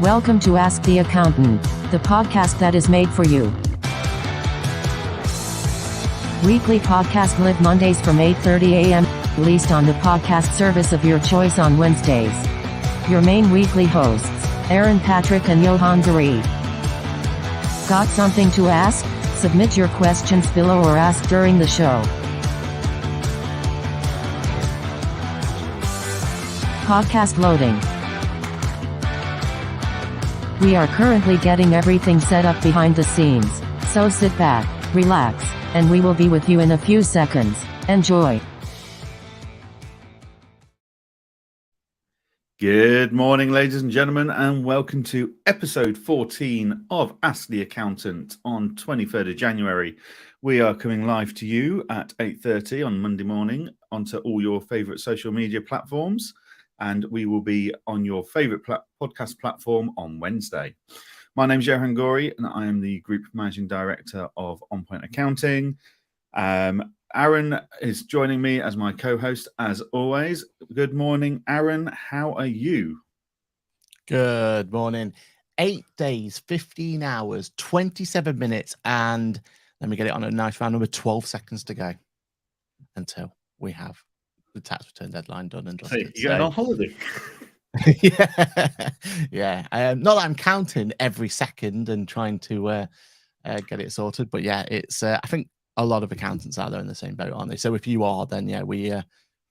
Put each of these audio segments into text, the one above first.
Welcome to Ask the Accountant, the podcast that is made for you. Weekly podcast live Mondays from 8:30 a.m., released on the podcast service of your choice on Wednesdays. Your main weekly hosts, Aaron, Patrick, and Johann Goree. Got something to ask? Submit your questions below or ask during the show. Podcast loading. We are currently getting everything set up behind the scenes, so sit back, relax, and we will be with you in a few seconds. Enjoy. Good morning, ladies and gentlemen, and welcome to episode 14 of Ask the Accountant on 23rd of January. We are coming live to you at 8:30 on Monday morning onto all your favourite social media platforms, and we will be on your favourite podcast platform on Wednesday. My name is Aaron Goree, and I am the Group Managing Director of On Point Accounting. Aaron is joining me as my co-host, as always. Good morning, Aaron. How are you? Good morning. 8 days, 15 hours, 27 minutes, and let me get it on a nice round number, 12 seconds to go until we have the tax return deadline done and dusted. Hey, you're going on holiday? Yeah. Not that I'm counting every second and trying to get it sorted, but yeah, it's. I think a lot of accountants out there in the same boat, aren't they? So if you are, then yeah, we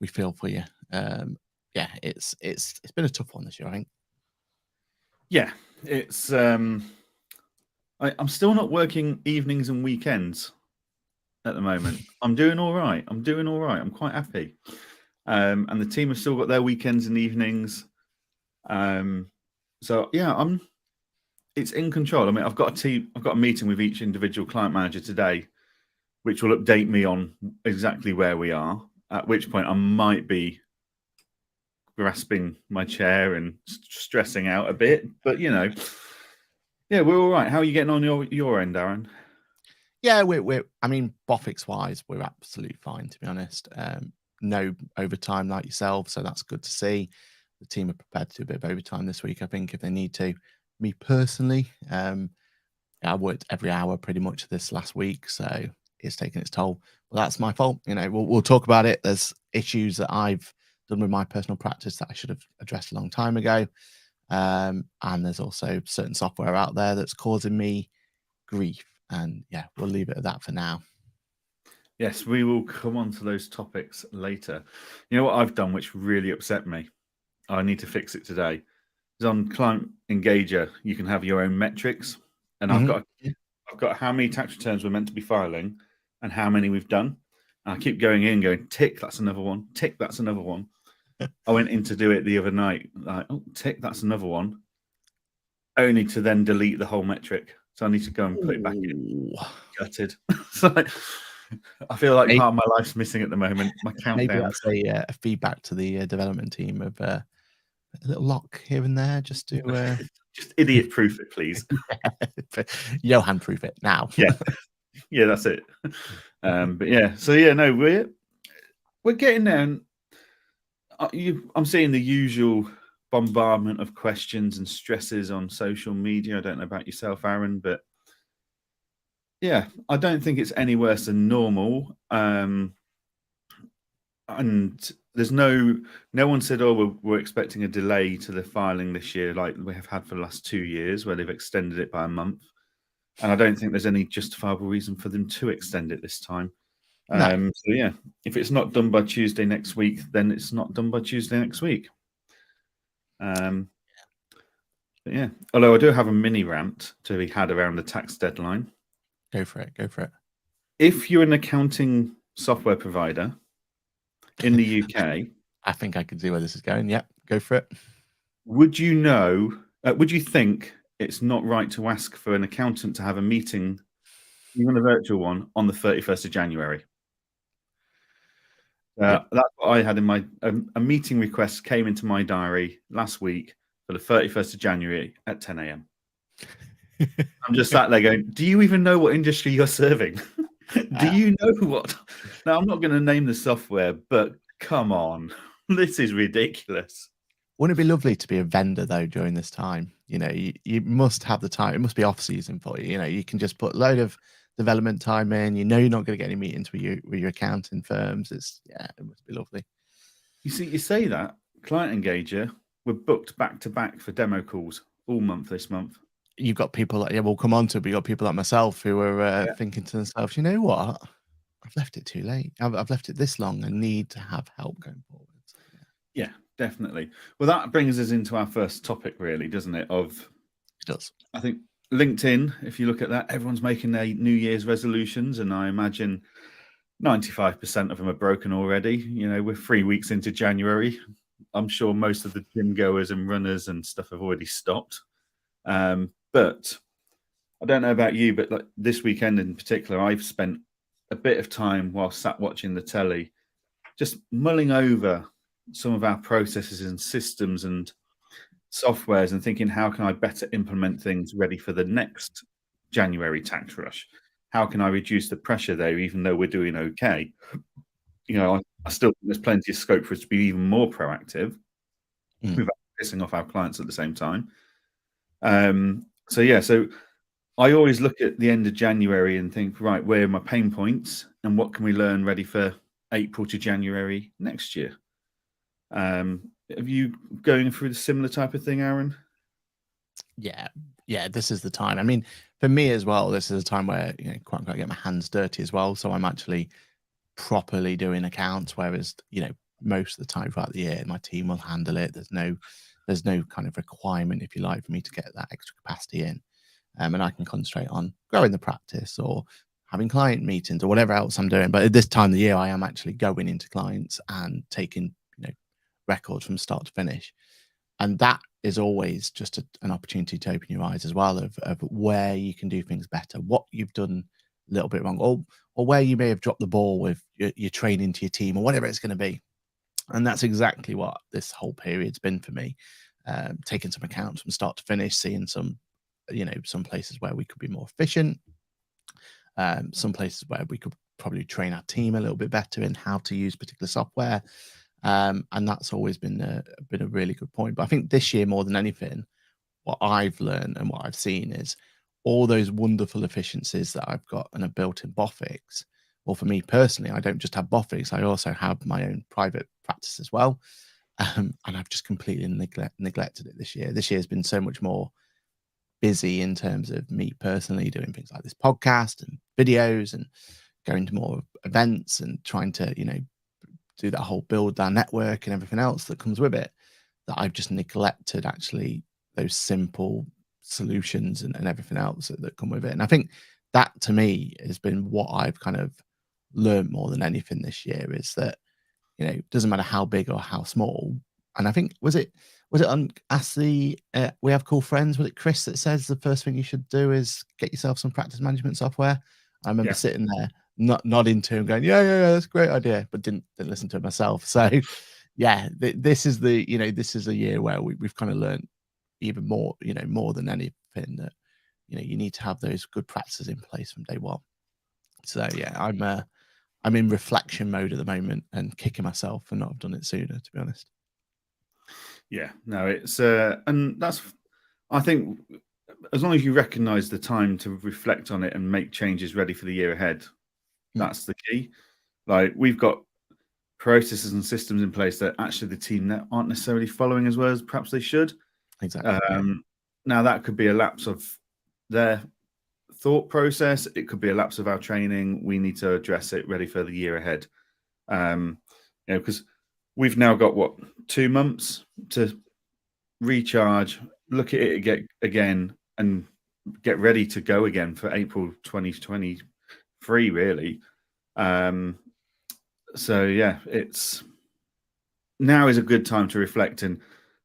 feel for you. Yeah, it's been a tough one this year, I think. Yeah, it's. I'm still not working evenings and weekends at the moment. I'm doing all right. I'm quite happy. And the team have still got their weekends and evenings. So yeah, it's in control. I mean, I've got a meeting with each individual client manager today, which will update me on exactly where we are, at which point I might be grasping my chair and stressing out a bit. But, yeah, we're all right. How are you getting on your end, Aaron? Yeah, I mean, Bofix-wise, we're absolutely fine, to be honest. No overtime like yourself, so that's good to see. The team are prepared to do a bit of overtime this week, I think, if they need to. Me personally, I worked every hour pretty much this last week, so it's taken its toll. But that's my fault. We'll talk about it. There's issues that I've done with my personal practice that I should have addressed a long time ago. And there's also certain software out there that's causing me grief. And yeah, we'll leave it at that for now. Yes, we will come on to those topics later. You know what I've done, which really upset me? I need to fix it today. Is on Client Engager, you can have your own metrics. And I've got how many tax returns we're meant to be filing and how many we've done. And I keep going, tick, that's another one. Tick, that's another one. I went in to do it the other night. Like, oh, tick, that's another one. Only to then delete the whole metric. So I need to go and put it back in. Gutted. So I feel like part of my life's missing at the moment. My countdown. Maybe that's a feedback to the development team of a little lock here and there, just to just idiot-proof it, please. Johann proof it now. Yeah, that's it. But yeah, so yeah, no, we're getting there. And I'm seeing the usual bombardment of questions and stresses on social media. I don't know about yourself, Aaron, but yeah, I don't think it's any worse than normal. And there's no one said, oh, we're expecting a delay to the filing this year, like we have had for the last 2 years, where they've extended it by a month. And I don't think there's any justifiable reason for them to extend it this time. No. So yeah, if it's not done by Tuesday next week, then it's not done by Tuesday next week. But yeah, although I do have a mini rant to be had around the tax deadline. Go for it. If you're an accounting software provider in the UK, I think I can see where this is going. Yeah, go for it. Would you think it's not right to ask for an accountant to have a meeting, even a virtual one, on the 31st of January? That's what I had in my a meeting request came into my diary last week for the 31st of January at 10 a.m. I'm just sat there going, do you even know what industry you're serving? Do you know what? Now, I'm not going to name the software, but come on. This is ridiculous. Wouldn't it be lovely to be a vendor though during this time? You know, you must have the time. It must be off season for you. You know, you can just put a load of development time in. You know, you're not going to get any meetings with your accounting firms. It must be lovely. You see, you say that client engager, we're booked back to back for demo calls all month this month. You've got people like, we'll come on to it, but you got people like myself who are thinking to themselves, you know what? I've left it too late. I've left it this long and need to have help going forward. So, yeah, definitely. Well, that brings us into our first topic, really, doesn't it? It does. I think LinkedIn, if you look at that, everyone's making their New Year's resolutions, and I imagine 95% of them are broken already. You know, we're 3 weeks into January. I'm sure most of the gym goers and runners and stuff have already stopped. But I don't know about you, but like this weekend in particular, I've spent a bit of time while sat watching the telly, just mulling over some of our processes and systems and softwares and thinking, how can I better implement things ready for the next January tax rush? How can I reduce the pressure there, even though we're doing okay? You know, I still think there's plenty of scope for us to be even more proactive without pissing off our clients at the same time. So I always look at the end of January and think, right, where are my pain points and what can we learn ready for April to January next year? Have you going through the similar type of thing, Aaron? Yeah, this is the time. I mean, for me as well, this is a time where, you know, quite unquote, I get my hands dirty as well. So I'm actually properly doing accounts, whereas, you know, most of the time throughout the year, my team will handle it. There's no kind of requirement, if you like, for me to get that extra capacity in. And I can concentrate on growing the practice or having client meetings or whatever else I'm doing. But at this time of the year, I am actually going into clients and taking, you know, records from start to finish. And that is always just an opportunity to open your eyes as well of where you can do things better, what you've done a little bit wrong, or where you may have dropped the ball with your training to your team or whatever it's going to be. And that's exactly what this whole period's been for me. Taking some accounts from start to finish, seeing some, you know, some places where we could be more efficient, some places where we could probably train our team a little bit better in how to use particular software. And that's always been a really good point. But I think this year, more than anything, what I've learned and what I've seen is all those wonderful efficiencies that I've got and are built in Bofix. Well, for me personally, I don't just have Bofix, I also have my own private practice as well. And I've just completely neglected it this year. This year has been so much more busy in terms of me personally doing things like this podcast and videos and going to more events and trying to, you know, do that whole build our network and everything else that comes with it, that I've just neglected actually those simple solutions and everything else that come with it. And I think that to me has been what I've kind of learned more than anything this year, is that, you know, it doesn't matter how big or how small. And I think was it on Ask the We Have Cool Friends, was it Chris that says the first thing you should do is get yourself some practice management software? I remember sitting there nodding to him going, yeah, that's a great idea, but didn't listen to it myself. So yeah, this is a year where we've kind of learned even more, you know, more than anything, that, you know, you need to have those good practices in place from day one. So yeah, I'm in reflection mode at the moment and kicking myself for not have done it sooner, to be honest. Yeah, no, it's and that's, I think, as long as you recognize the time to reflect on it and make changes ready for the year ahead, that's the key. Like, we've got processes and systems in place that actually the team that aren't necessarily following as well as perhaps they should. Exactly. Now that could be a lapse of their thought process. It could be a lapse of our training. We need to address it ready for the year ahead. You know, because we've now got 2 months to recharge, look at it again, and get ready to go again for April 2023. Really. So yeah, now is a good time to reflect and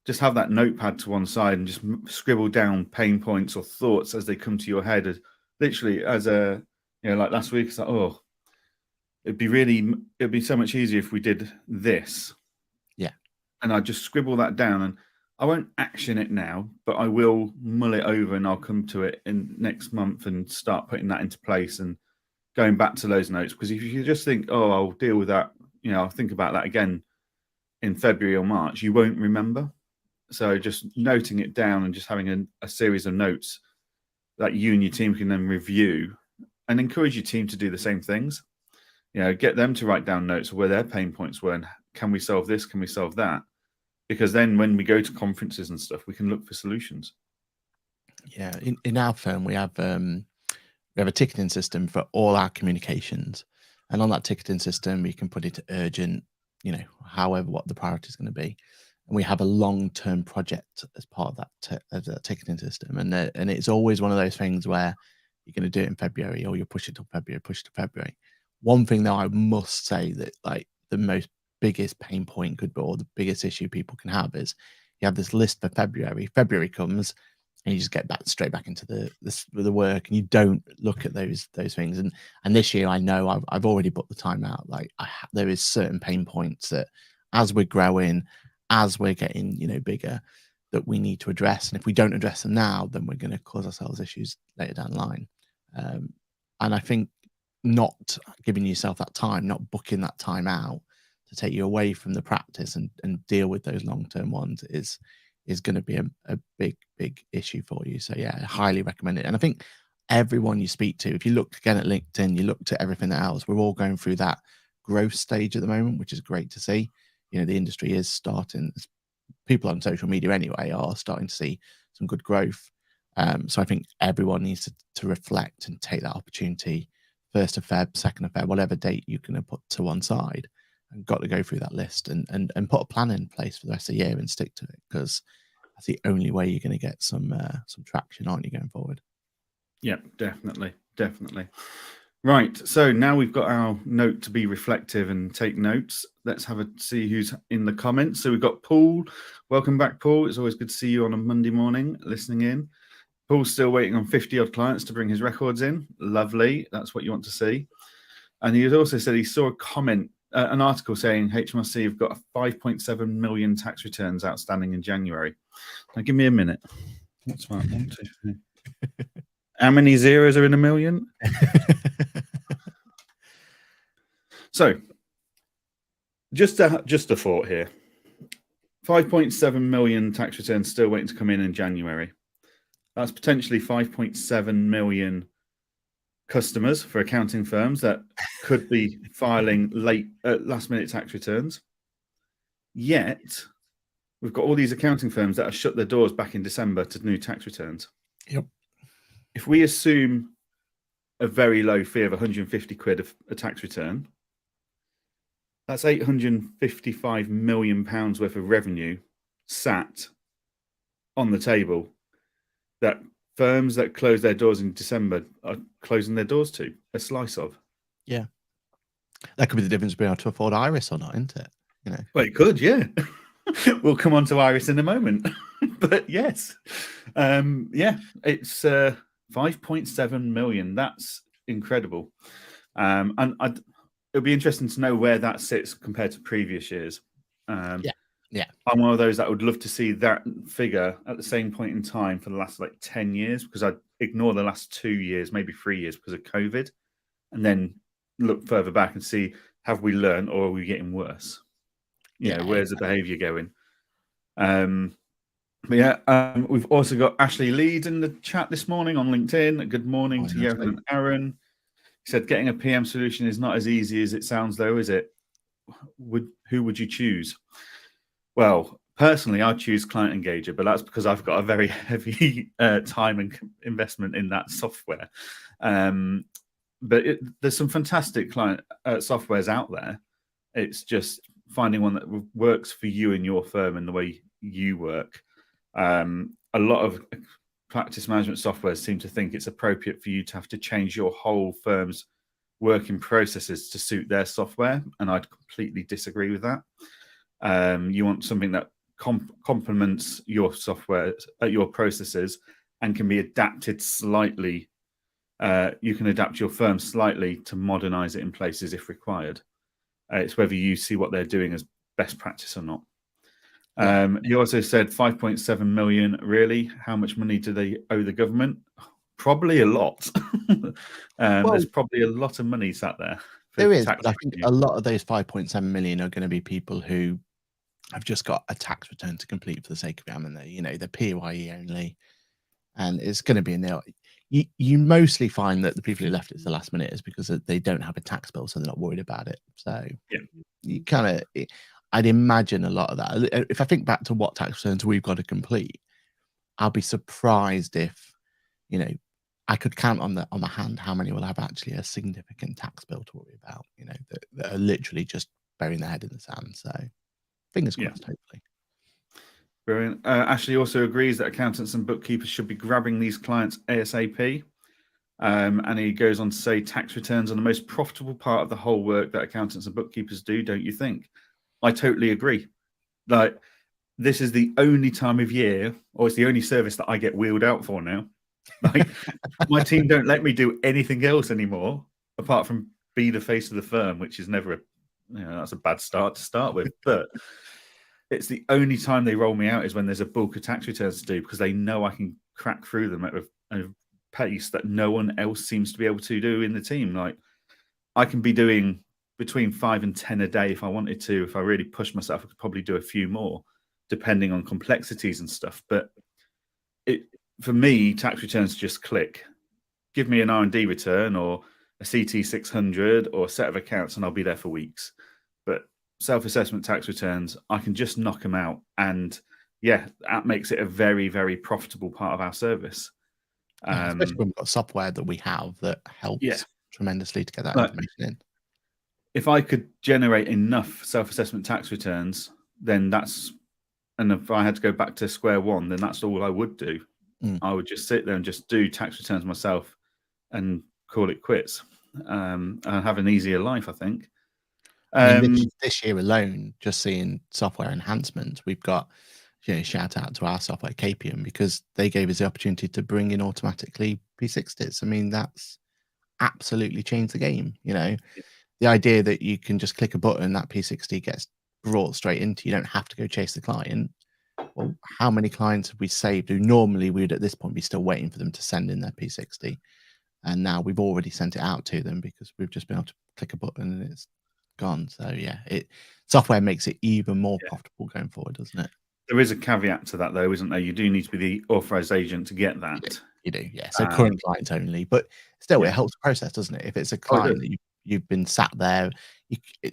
just have that notepad to one side and just scribble down pain points or thoughts as they come to your head. Literally, as a, you know, like last week, it's like, oh, it'd be so much easier if we did this. Yeah. And I just scribble that down, and I won't action it now, but I will mull it over, and I'll come to it in next month and start putting that into place and going back to those notes. Because if you just think, oh, I'll deal with that, you know, I'll think about that again in February or March, you won't remember. So just noting it down and just having a series of notes that you and your team can then review, and encourage your team to do the same things. Get them to write down notes of where their pain points were and can we solve this? Can we solve that? Because then when we go to conferences and stuff, we can look for solutions. Yeah, in our firm, we have a ticketing system for all our communications. And on that ticketing system, we can put it urgent, however, what the priority is going to be. And we have a long-term project as part of that ticketing system. And it's always one of those things where you're going to do it in February, or you push it to February. One thing that I must say that like the most biggest pain point could be, or the biggest issue people can have, is you have this list for February. February comes and you just get straight back into the work, and you don't look at those things. And this year, I know I've already booked the time out. Like there is certain pain points that as we're growing, as we're getting bigger, that we need to address. And if we don't address them now, then we're going to cause ourselves issues later down the line. And I think not giving yourself that time, not booking that time out to take you away from the practice and deal with those long-term ones is going to be a big issue for you. So yeah, I highly recommend it. And I think everyone you speak to, if you look again at LinkedIn, you look to everything else, we're all going through that growth stage at the moment, which is great to see. The industry is starting, people on social media anyway are starting to see some good growth. So I think everyone needs to reflect and take that opportunity, 1st of Feb, 2nd of Feb, whatever date you're going to put to one side, and got to go through that list and put a plan in place for the rest of the year and stick to it, because that's the only way you're going to get some traction, aren't you, going forward? Yeah, definitely. Right, so now we've got our note to be reflective and take notes. Let's see who's in the comments. So we've got Paul. Welcome back, Paul. It's always good to see you on a Monday morning listening in. Paul's still waiting on 50-odd clients to bring his records in. Lovely. That's what you want to see. And he also said he saw a comment, an article saying HMRC have got 5.7 million tax returns outstanding in January. Now, give me a minute. What's that? 1, 2, 3. How many zeros are in a million? So, just a thought here. 5.7 million tax returns still waiting to come in January. That's potentially 5.7 million customers for accounting firms that could be filing last-minute tax returns. Yet, we've got all these accounting firms that have shut their doors back in December to new tax returns. Yep. If we assume a very low fee of 150 quid of a tax return, that's 855 million pounds worth of revenue sat on the table that firms that close their doors in December are closing their doors to, a slice of. Yeah. That could be the difference between able to afford Iris or not, isn't it? Well, it could, yeah. We'll come on to Iris in a moment. But yes. It's 5.7 million. That's incredible. And it'll be interesting to know where that sits compared to previous years. Yeah. I'm one of those that would love to see that figure at the same point in time for the last 10 years, because I'd ignore the last 2 years, maybe 3 years because of COVID, and then look further back and see, have we learned or are we getting worse? Where's the behavior going? We've also got Ashley Leeds in the chat this morning on LinkedIn. Good morning to Johann and Aaron. He said, getting a PM solution is not as easy as it sounds, though, is it? Who would you choose? Well, personally, I'd choose Client Engager, but that's because I've got a very heavy time and investment in that software. But there's some fantastic client softwares out there. It's just finding one that works for you and your firm and the way you work. A lot of practice management softwares seem to think it's appropriate for you to have to change your whole firm's working processes to suit their software, and I'd completely disagree with that. You want something that complements your software, your processes, and can be adapted slightly. You can adapt your firm slightly to modernize it in places if required. It's whether you see what they're doing as best practice or not. You also said 5.7 million. Really? How much money do they owe the government? Probably a lot. There's probably a lot of money sat there. There is, but I think a lot of those 5.7 million are going to be people who have just got a tax return to complete for the sake of it. I mean, they're PAYE only, and it's going to be a nil. You mostly find that the people who left it to the last minute is because they don't have a tax bill, so they're not worried about it. So Yeah. you kind of, I'd imagine a lot of that. If I think back to what tax returns we've got to complete, I'll be surprised if, I could count on the hand how many will have actually a significant tax bill to worry about, that are literally just burying their head in the sand. So fingers crossed, hopefully. Brilliant. Ashley also agrees that accountants and bookkeepers should be grabbing these clients ASAP. And he goes on to say tax returns are the most profitable part of the whole work that accountants and bookkeepers do, don't you think? I totally agree. Like, this is the only time of year, or it's the only service that I get wheeled out for now. Like, my team don't let me do anything else anymore, apart from be the face of the firm, which is never that's a bad start to start with. But it's the only time they roll me out is when there's a bulk of tax returns to do, because they know I can crack through them at a pace that no one else seems to be able to do in the team. Like, I can be doing between 5 and 10 a day if I wanted to. If I really push myself, I could probably do a few more, depending on complexities and stuff. But for me, tax returns just click. Give me an R&D return or a CT 600 or a set of accounts, and I'll be there for weeks. But self-assessment tax returns, I can just knock them out. And that makes it a very, very profitable part of our service. Especially when we've got software that we have that helps tremendously to get that information in. If I could generate enough self-assessment tax returns, then and if I had to go back to square one, then that's all I would do. I would just sit there and just do tax returns myself and call it quits, and have an easier life, I think. This year alone, just seeing software enhancements, we've got, shout out to our software, Capium, because they gave us the opportunity to bring in automatically P60s. I mean, that's absolutely changed the game. The idea that you can just click a button, that P60 gets brought straight into you. You don't have to go chase the client. Well, how many clients have we saved who normally we would at this point be still waiting for them to send in their P60? And now we've already sent it out to them because we've just been able to click a button and it's gone. So software makes it even more profitable going forward, doesn't it? There is a caveat to that, though, isn't there? You do need to be the authorized agent to get that. You do, yeah. So current clients only, but still, it helps the process, doesn't it? If it's a client that you've been sat there,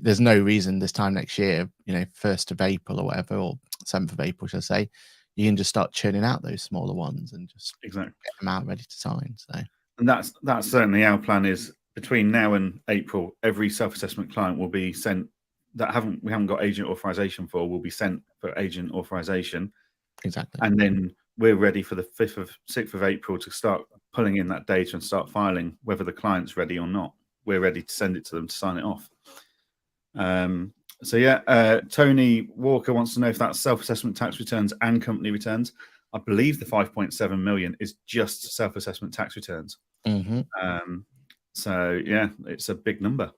there's no reason this time next year, 1st of April or whatever, or 7th of April, should I say, you can just start churning out those smaller ones and just get them out ready to sign. So, and that's certainly our plan. Is between now and April, every self-assessment client will be sent that we haven't got agent authorization for, will be sent for agent authorization. Exactly. And then we're ready for the 6th of April to start pulling in that data and start filing, whether the client's ready or not. We're ready to send it to them to sign it off. Tony Walker wants to know if that's self-assessment tax returns and company returns. I believe the 5.7 million is just self-assessment tax returns. It's a big number.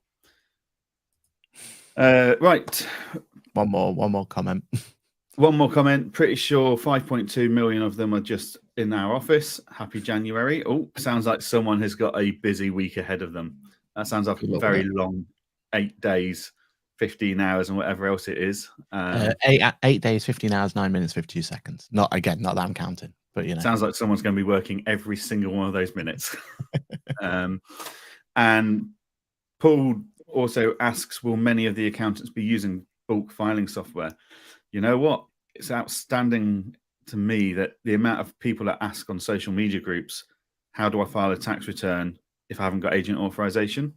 Right. One more comment. One more comment. Pretty sure 5.2 million of them are just in our office. Happy January. Oh, sounds like someone has got a busy week ahead of them. That sounds like a very long 8 days, 15 hours, and whatever else it is. 8 days, 15 hours, 9 minutes, 52 seconds. Not that I'm counting, but sounds like someone's going to be working every single one of those minutes. And Paul also asks, will many of the accountants be using bulk filing software? You know what? It's outstanding to me that the amount of people that ask on social media groups, how do I file a tax return if I haven't got agent authorization?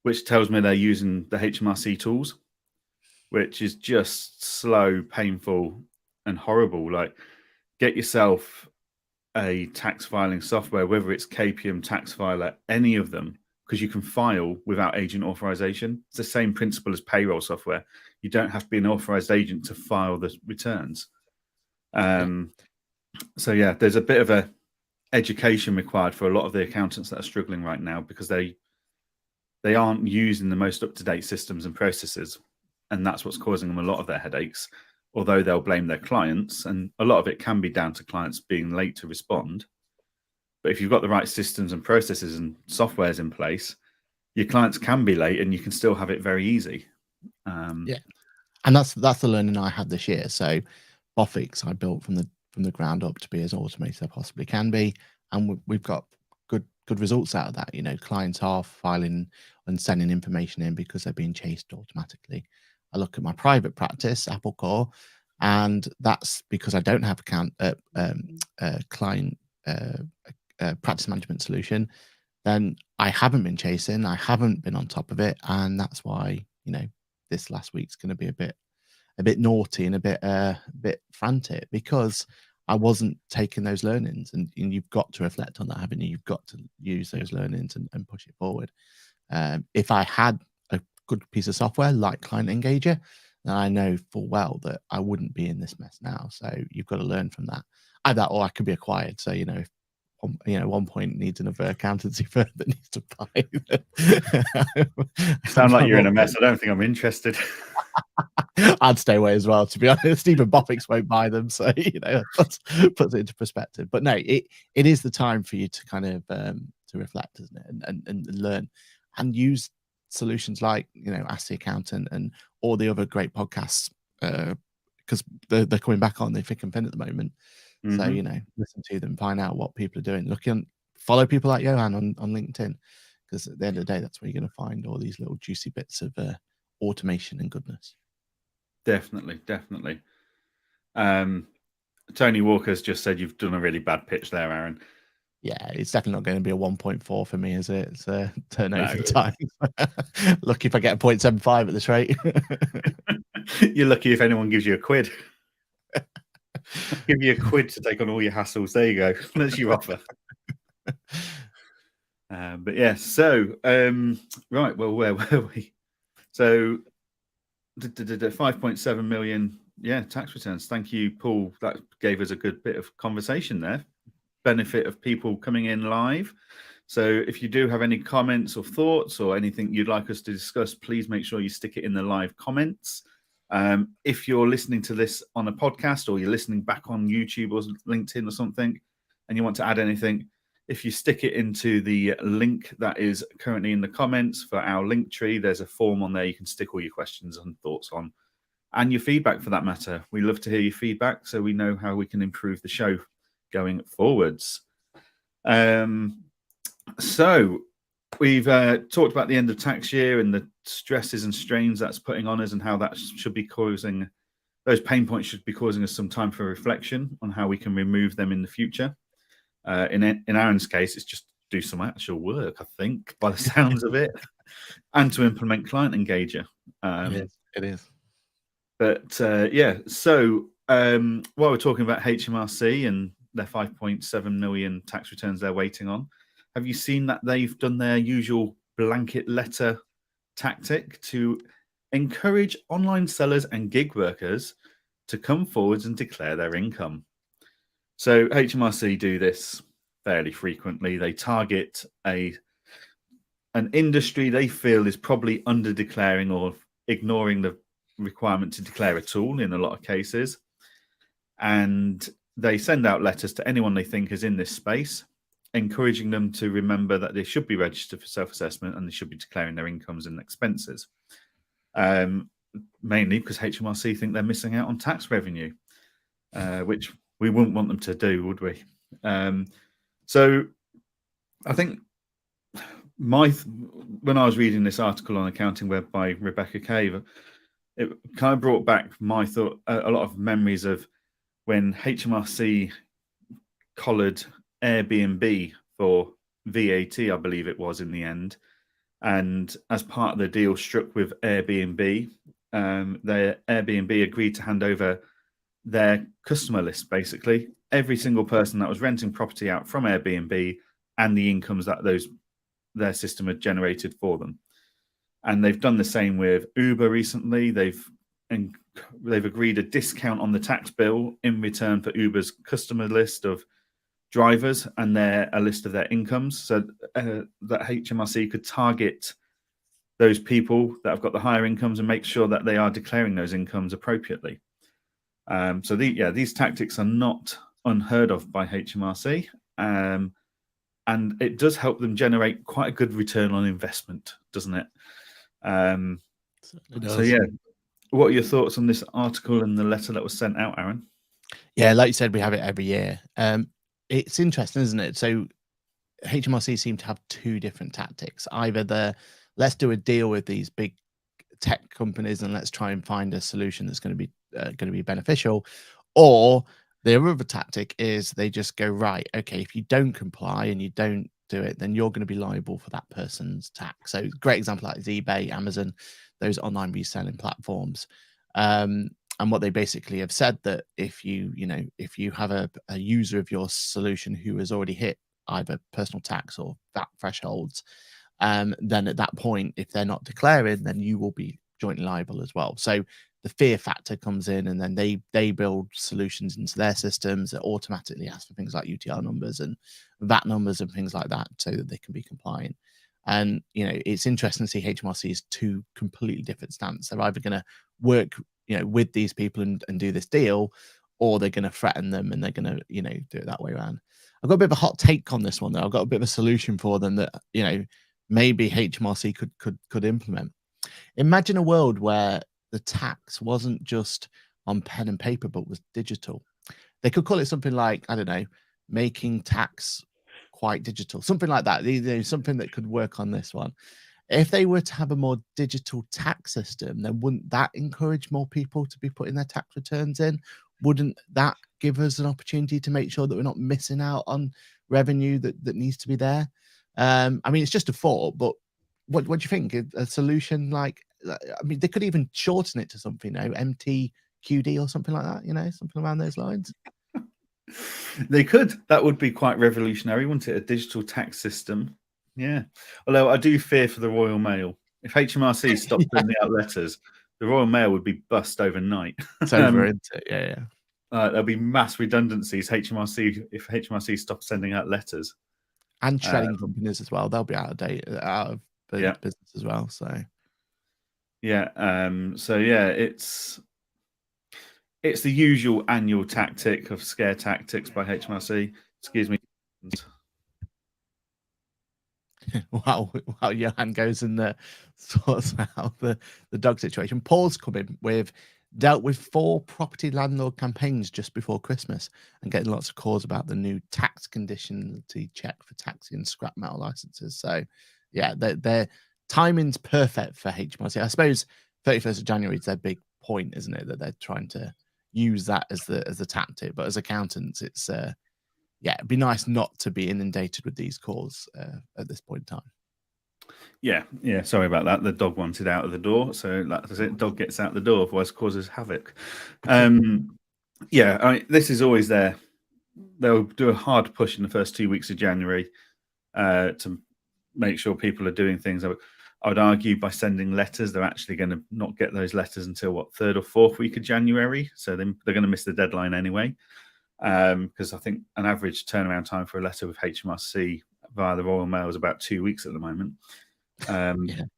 Which tells me they're using the HMRC tools, which is just slow, painful, and horrible. Like, get yourself a tax filing software, whether it's Capium, Tax Filer, any of them, because you can file without agent authorization. It's the same principle as payroll software. You don't have to be an authorized agent to file the returns. There's a bit of a education required for a lot of the accountants that are struggling right now, because they aren't using the most up-to-date systems and processes, and that's what's causing them a lot of their headaches, although they'll blame their clients, and a lot of it can be down to clients being late to respond. But if you've got the right systems and processes and softwares in place, your clients can be late and you can still have it very easy. And that's the learning I had this year. So Bofix I built from the ground up to be as automated as I possibly can be, and we've got good results out of that. You know, clients are filing and sending information in because they're being chased automatically. I look at my private practice, Apple Core, and that's because I don't have a client practice management solution. Then I haven't been chasing, I haven't been on top of it, and that's why, you know, this last week's going to be a bit naughty and a bit frantic, because I wasn't taking those learnings, and you've got to reflect on that, haven't you? You've got to use those learnings and push it forward. If I had a good piece of software like Client Engager, then I know full well that I wouldn't be in this mess now. So you've got to learn from that. Either that, or I could be acquired. So, you know, if one point needs another accountancy firm that needs to buy. Sound like you're in a mess. I don't think I'm interested. I'd stay away as well, to be honest. Even Bofix won't buy them, so you know, puts it into perspective. But no, it is the time for you to kind of to reflect, isn't it, and learn and use solutions like, you know, Ask the Accountant and all the other great podcasts, because they're coming back on the thick and thin at the moment. Mm-hmm. So, you know, listen to them, find out what people are doing. Follow people like Johann on LinkedIn, because at the end of the day, that's where you're going to find all these little juicy bits of automation and goodness. Definitely. Tony Walker's just said you've done a really bad pitch there, Aaron. Yeah, it's definitely not going to be a 1.4 for me, is it? It's a turnover time. Lucky if I get a 0.75 at this rate. You're lucky if anyone gives you a quid. Give you a quid to take on all your hassles. There you go. That's your offer. But yeah, so right. Well, where were we? So 5.7 million. Yeah, tax returns. Thank you, Paul. That gave us a good bit of conversation there. Benefit of people coming in live. So if you do have any comments or thoughts or anything you'd like us to discuss, please make sure you stick it in the live comments. If you're listening to this on a podcast, or you're listening back on YouTube or LinkedIn or something, and you want to add anything, if you stick it into the link that is currently in the comments for our link tree, there's a form on there you can stick all your questions and thoughts on, and your feedback for that matter. We love to hear your feedback so we know how we can improve the show going forwards. So we've talked about the end of tax year and the stresses and strains that's putting on us, and how that should be causing, those pain points should be causing us some time for reflection on how we can remove them in the future. In Aaron's case, it's just do some actual work, I think, by the sounds of it, and to implement Client Engager. It is. But yeah, so while we're talking about HMRC and their 5.7 million tax returns they're waiting on, have you seen that they've done their usual blanket letter tactic to encourage online sellers and gig workers to come forwards and declare their income? So HMRC do this fairly frequently. They target an industry they feel is probably under declaring or ignoring the requirement to declare at all in a lot of cases. And they send out letters to anyone they think is in this space, encouraging them to remember that they should be registered for self-assessment and they should be declaring their incomes and expenses. Mainly because HMRC think they're missing out on tax revenue, which we wouldn't want them to do, would we? So I think when I was reading this article on Accounting Web by Rebecca Cave, it kind of brought back my thought, a lot of memories of when HMRC collared Airbnb for VAT, I believe it was in the end. And as part of the deal struck with Airbnb, Airbnb agreed to hand over their customer list, basically every single person that was renting property out from Airbnb and the incomes that their system had generated for them. And they've done the same with Uber recently. They've agreed a discount on the tax bill in return for Uber's customer list of drivers and a list of their incomes, so that HMRC could target those people that have got the higher incomes and make sure that they are declaring those incomes appropriately. So these tactics are not unheard of by HMRC, and it does help them generate quite a good return on investment, doesn't it? So yeah, What are your thoughts on this article and the letter that was sent out, Aaron? Yeah, like you said, we have it every year. It's interesting, isn't it? So HMRC seem to have two different tactics. Either let's do a deal with these big tech companies and let's try and find a solution that's going to be beneficial, or the other tactic is they just go, right, okay, if you don't comply and you don't do it, then you're going to be liable for that person's tax. So great example like is eBay, Amazon, those online reselling platforms. And what they basically have said that if you have a user of your solution who has already hit either personal tax or VAT thresholds, then at that point, if they're not declaring, then you will be jointly liable as well. So the fear factor comes in, and then they build solutions into their systems that automatically ask for things like UTR numbers and VAT numbers and things like that, so that they can be compliant. And it's interesting to see HMRC's two completely different stances. They're either going to work with these people and do this deal, or they're going to threaten them and they're going to do it that way around. I've got a bit of a hot take on this one though. I've got a bit of a solution for them that maybe HMRC could implement. Imagine a world where the tax wasn't just on pen and paper but was digital. They could call it something like, I don't know, making tax quite digital, something like that. Something that could work on this one. If they were to have a more digital tax system, then wouldn't that encourage more people to be putting their tax returns in? Wouldn't that give us an opportunity to make sure that we're not missing out on revenue that needs to be there? I mean, it's just a thought, but what do you think? A solution like, I mean, they could even shorten it to something, MTQD or something like that, something around those lines. They could. That would be quite revolutionary, wouldn't it? A digital tax system. Yeah. Although I do fear for the Royal Mail. If HMRC stopped sending out letters, the Royal Mail would be bust overnight. It's over, isn't it? Yeah. There'll be mass redundancies. If HMRC stops sending out letters, and shredding companies as well, they'll be out of business as well. So it's the usual annual tactic of scare tactics by HMRC. Excuse me. Wow, Johann goes and sorts out the dog situation. Paul's dealt with 4 property landlord campaigns just before Christmas and getting lots of calls about the new tax conditionality check for taxi and scrap metal licenses. So yeah, their timing's perfect for HMRC. I suppose 31st of January is their big point, isn't it? That they're trying to use that as the tactic. But as accountants, it's it'd be nice not to be inundated with these calls at this point in time. Yeah. Sorry about that. The dog wanted out of the door, so that's it. Dog gets out the door, otherwise causes havoc. I mean, this is always there. They'll do a hard push in the first 2 weeks of January to make sure people are doing things. I would argue by sending letters, they're actually going to not get those letters until 3rd or 4th week of January. So they're going to miss the deadline anyway. Because I think an average turnaround time for a letter with HMRC via the Royal Mail is about 2 weeks at the moment.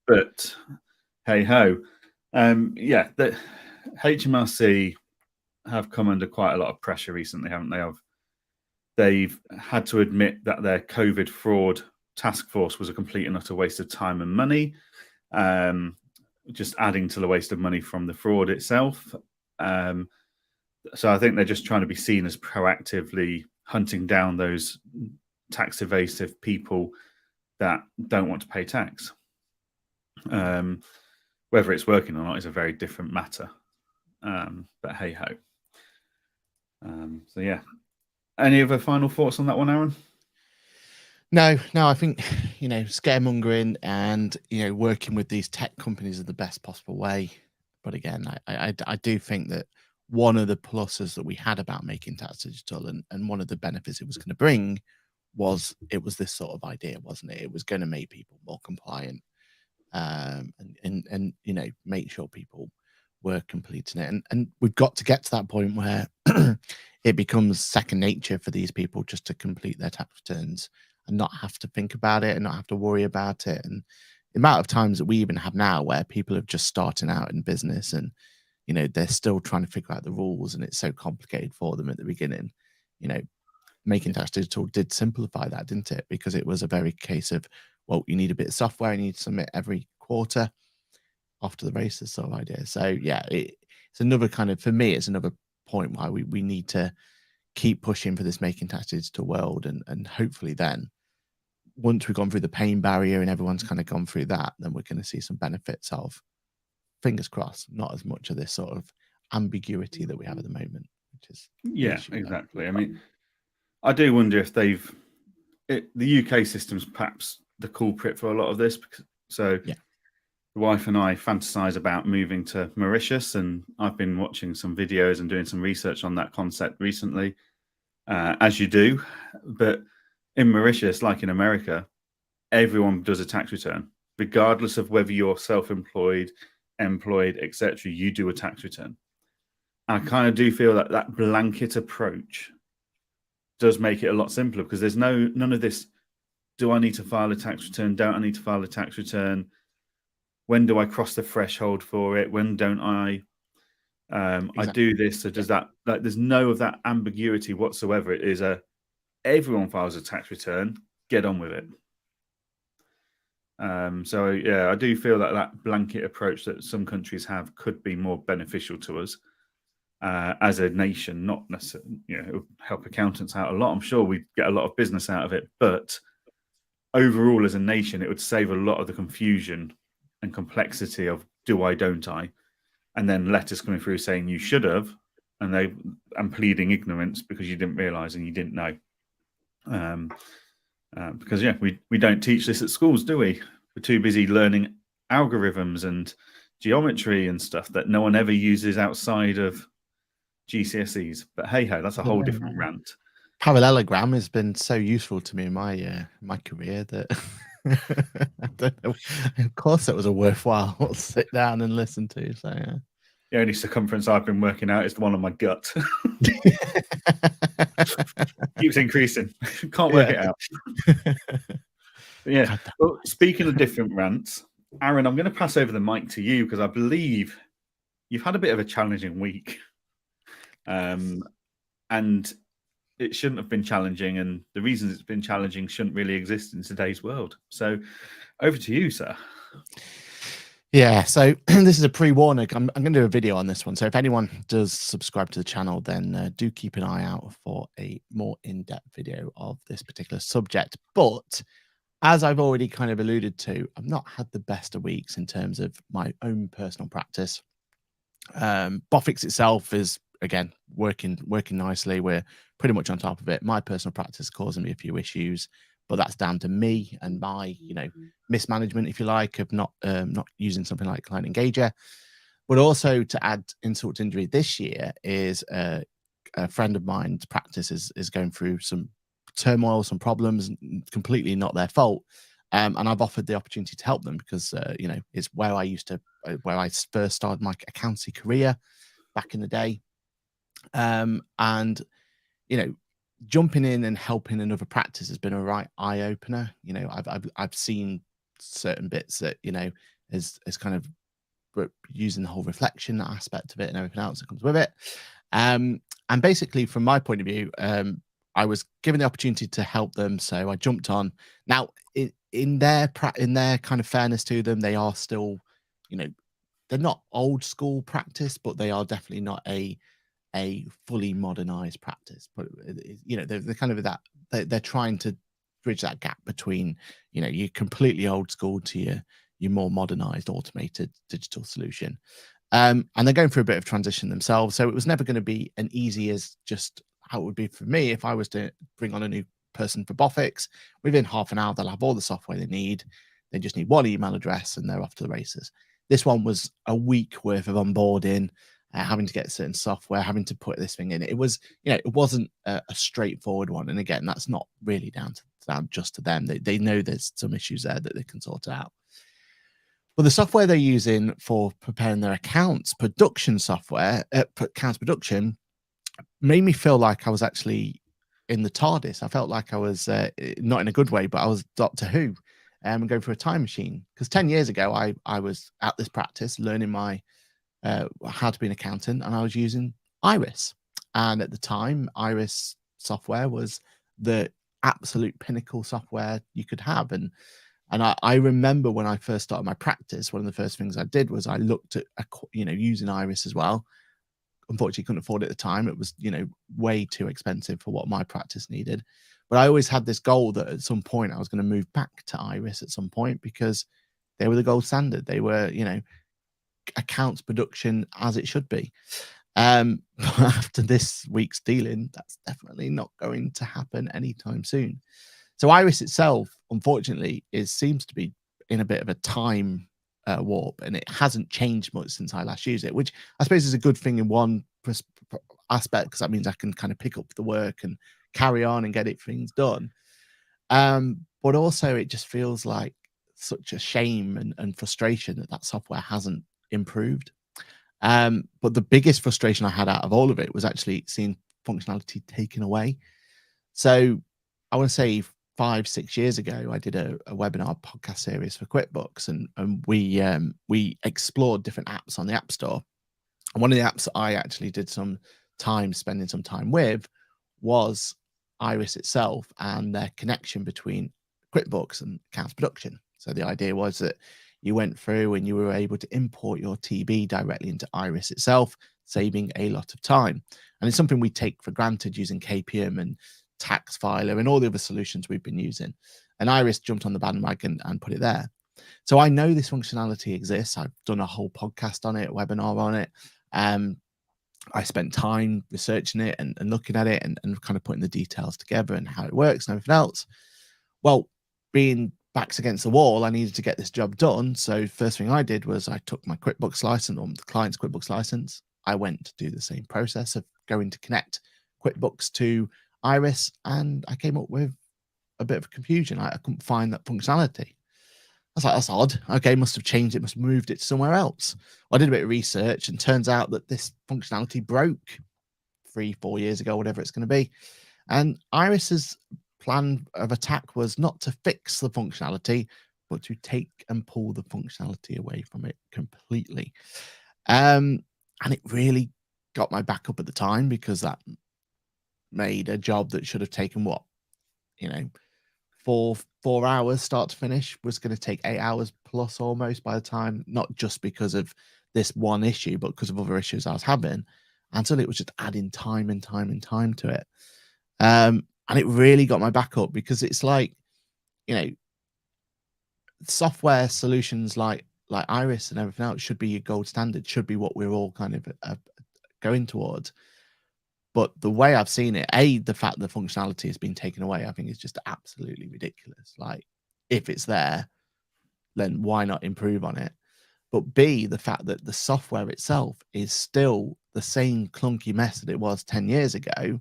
But hey ho, the HMRC have come under quite a lot of pressure recently, haven't they? They've had to admit that their COVID fraud task force was a complete and utter waste of time and money, just adding to the waste of money from the fraud itself. So I think they're just trying to be seen as proactively hunting down those tax evasive people that don't want to pay tax. Whether it's working or not is a very different matter. But hey ho. So yeah. Any other final thoughts on that one, Aaron? No, I think, scaremongering and, working with these tech companies in the best possible way. But again, I do think that one of the pluses that we had about making tax digital and one of the benefits it was going to bring was it was this sort of idea, wasn't it? It was going to make people more compliant and make sure people were completing it. And we've got to get to that point where it becomes second nature for these people just to complete their tax returns and not have to think about it and not have to worry about it. And the amount of times that we even have now where people are just starting out in business and they're still trying to figure out the rules and it's so complicated for them at the beginning. Making tax digital did simplify that, didn't it? Because it was a very case of, well, you need a bit of software, you need to submit every quarter. off to the races sort of idea. So yeah, it's another kind of, for me, it's another point why we need to keep pushing for this making tax digital world, and hopefully then once we've gone through the pain barrier and everyone's kind of gone through that, then we're going to see some benefits of, fingers crossed, not as much of this sort of ambiguity that we have at the moment, which is exactly. I mean, I do wonder if the UK system's perhaps the culprit for a lot of this. So the wife and I fantasize about moving to Mauritius, and I've been watching some videos and doing some research on that concept recently, as you do. But in Mauritius, like in America, everyone does a tax return, regardless of whether you're self-employed, employed, etc. You do a tax return. I kind of do feel that that blanket approach does make it a lot simpler, because there's none of this, do I need to file a tax return? Don't I need to file a tax return? When do I cross the threshold for it? When don't I? Exactly. I do this, so does that, like, there's no of that ambiguity whatsoever. It is everyone files a tax return, get on with it. So yeah, I do feel that that blanket approach that some countries have could be more beneficial to us as a nation. Not necessarily, it would help accountants out a lot. I'm sure we'd get a lot of business out of it, but overall, as a nation, it would save a lot of the confusion and complexity of do I, don't I, and then letters coming through saying you should have, and pleading ignorance because you didn't realise and you didn't know. Because we don't teach this at schools, do we? We're too busy learning algorithms and geometry and stuff that no one ever uses outside of GCSEs. But hey ho, that's a whole different rant. Parallelogram has been so useful to me in my career that I don't know. Of course, it was a worthwhile to sit down and listen to. So yeah. The only circumference I've been working out is the one on my gut. Keeps increasing. Can't work it out. Yeah. Well, speaking of different rants, Aaron, I'm going to pass over the mic to you, because I believe you've had a bit of a challenging week. And it shouldn't have been challenging, and the reasons it's been challenging shouldn't really exist in today's world. So over to you, sir. Yeah, so this is a pre-warning. I'm going to do a video on this one. So if anyone does subscribe to the channel, then do keep an eye out for a more in-depth video of this particular subject. But as I've already kind of alluded to, I've not had the best of weeks in terms of my own personal practice. Bofix itself is, again, working nicely. We're pretty much on top of it. My personal practice is causing me a few issues, but that's down to me and my, mismanagement, if you like, of not using something like Client Engager. But also, to add insult to injury, this year is a friend of mine's practice is going through some turmoil, some problems, completely not their fault. And I've offered the opportunity to help them because, it's where I first started my accountancy career back in the day. And, jumping in and helping another practice has been a right eye opener. I've seen certain bits that, as kind of using the whole reflection aspect of it and everything else that comes with it. And basically, from my point of view, I was given the opportunity to help them, so I jumped on. Now, in their kind of fairness to them, they are still, they're not old school practice, but they are definitely not a fully modernized practice. But they're kind of that they're trying to bridge that gap between you're completely old school to your more modernized automated digital solution. And they're going through a bit of transition themselves, so it was never going to be an easy as just how it would be for me if I was to bring on a new person for Bofix. Within half an hour, they'll have all the software they need. They just need one email address and they're off to the races. This one was a week worth of onboarding, having to get certain software, having to put this thing in. It was, it wasn't a straightforward one. And again, that's not really down just to them. They know there's some issues there that they can sort out. But the software they're using for preparing their accounts production software, accounts production, made me feel like I was actually in the TARDIS. I felt like I was not in a good way, but I was Doctor Who and going through a time machine. Because 10 years ago, I was at this practice learning my how to be an accountant, and I was using Iris. And at the time, Iris software was the absolute pinnacle software you could have. And And I remember when I first started my practice, one of the first things I did was I looked at, using Iris as well. Unfortunately, couldn't afford it at the time. It was, way too expensive for what my practice needed. But I always had this goal that at some point I was going to move back to Iris at some point, because they were the gold standard. They were, accounts production as it should be. But after this week's dealing, that's definitely not going to happen anytime soon. So Iris itself, unfortunately, seems to be in a bit of a time warp, and it hasn't changed much since I last used it, which I suppose is a good thing in one aspect, because that means I can kind of pick up the work and carry on and get things done. But also it just feels like such a shame and frustration that software hasn't improved. But the biggest frustration I had out of all of it was actually seeing functionality taken away. So I want to say 5-6 years ago, I did a webinar podcast series for QuickBooks, and we explored different apps on the App Store. And one of the apps that I actually did spending some time with was Iris itself and their connection between QuickBooks and accounts production. So the idea was that you went through and you were able to import your TB directly into Iris itself, saving a lot of time. And it's something we take for granted using KPM and Tax Filer and all the other solutions we've been using. And Iris jumped on the bandwagon and put it there. So I know this functionality exists. I've done a whole podcast on it, a webinar on it. I spent time researching it and looking at it and kind of putting the details together and how it works and everything else. Well, being backs against the wall, I needed to get this job done. So first thing I did was I took my QuickBooks license, or the client's QuickBooks license. I went to do the same process of going to connect QuickBooks to Iris, and I came up with a bit of confusion. I couldn't find that functionality. I was like, that's odd. Okay, must have changed it, must have moved it to somewhere else. Well, I did a bit of research, and turns out that this functionality broke 3-4 years ago, whatever it's going to be. And Iris's plan of attack was not to fix the functionality, but to take and pull the functionality away from it completely. And it really got my back up at the time, because that made a job that should have taken 4 hours start to finish was going to take 8 hours plus almost by the time, not just because of this one issue, but because of other issues I was having, until it was just adding time and time and time to it. And it really got my back up, because it's like, software solutions like Iris and everything else should be your gold standard, should be what we're all kind of going towards. But the way I've seen it, the fact that functionality has been taken away, I think is just absolutely ridiculous. Like, if it's there, then why not improve on it? But B, the fact that the software itself is still the same clunky mess that it was 10 years ago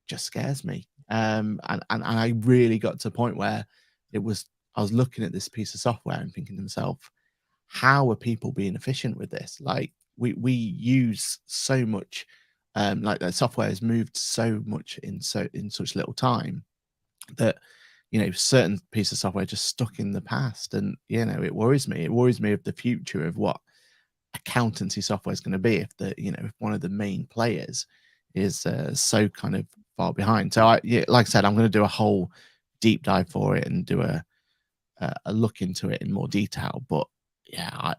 just scares me. And I really got to a point where I was looking at this piece of software and thinking to myself, how are people being efficient with this? Like, we use so much, like the software has moved so much in such little time that certain pieces of software just stuck in the past. And it worries me. It worries me of the future of what accountancy software is going to be if if one of the main players is so kind of far behind. So like I said, I'm going to do a whole deep dive for it and do a look into it in more detail. But yeah,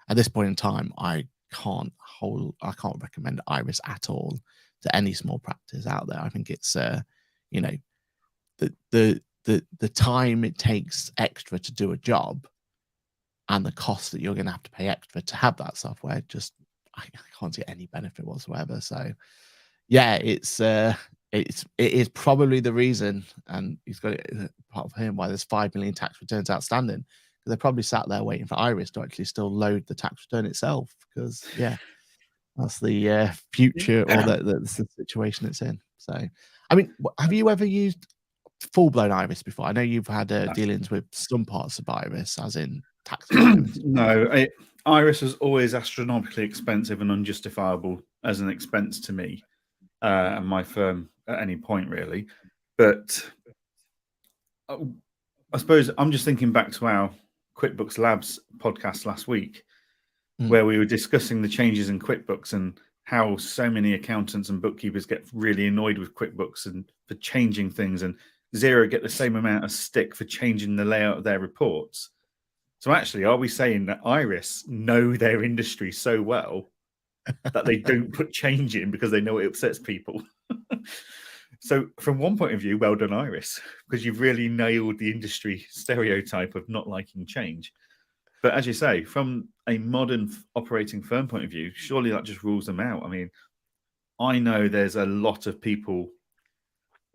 at this point in time, I can't recommend Iris at all to any small practice out there. I think it's the time it takes extra to do a job and the cost that you're going to have to pay extra to have that software, just I can't see any benefit whatsoever. So yeah, it is probably the reason, and he's got it part of him, why there's 5 million tax returns outstanding. They're probably sat there waiting for Iris to actually still load the tax return itself, because that's the future, or the situation it's in. So, I mean, have you ever used full-blown Iris before? I know you've had dealings with some parts of Iris, as in tax. No, Iris was always astronomically expensive and unjustifiable as an expense to me and my firm at any point, really. But I suppose I'm just thinking back to our QuickBooks Labs podcast last week, where we were discussing the changes in QuickBooks and how so many accountants and bookkeepers get really annoyed with QuickBooks and for changing things and Xero get the same amount of stick for changing the layout of their reports. So actually, are we saying that Iris know their industry so well that they don't put change in because they know it upsets people? So from one point of view, well done, Iris, because you've really nailed the industry stereotype of not liking change. But as you say, from a modern operating firm point of view, surely that just rules them out. I mean, I know there's a lot of people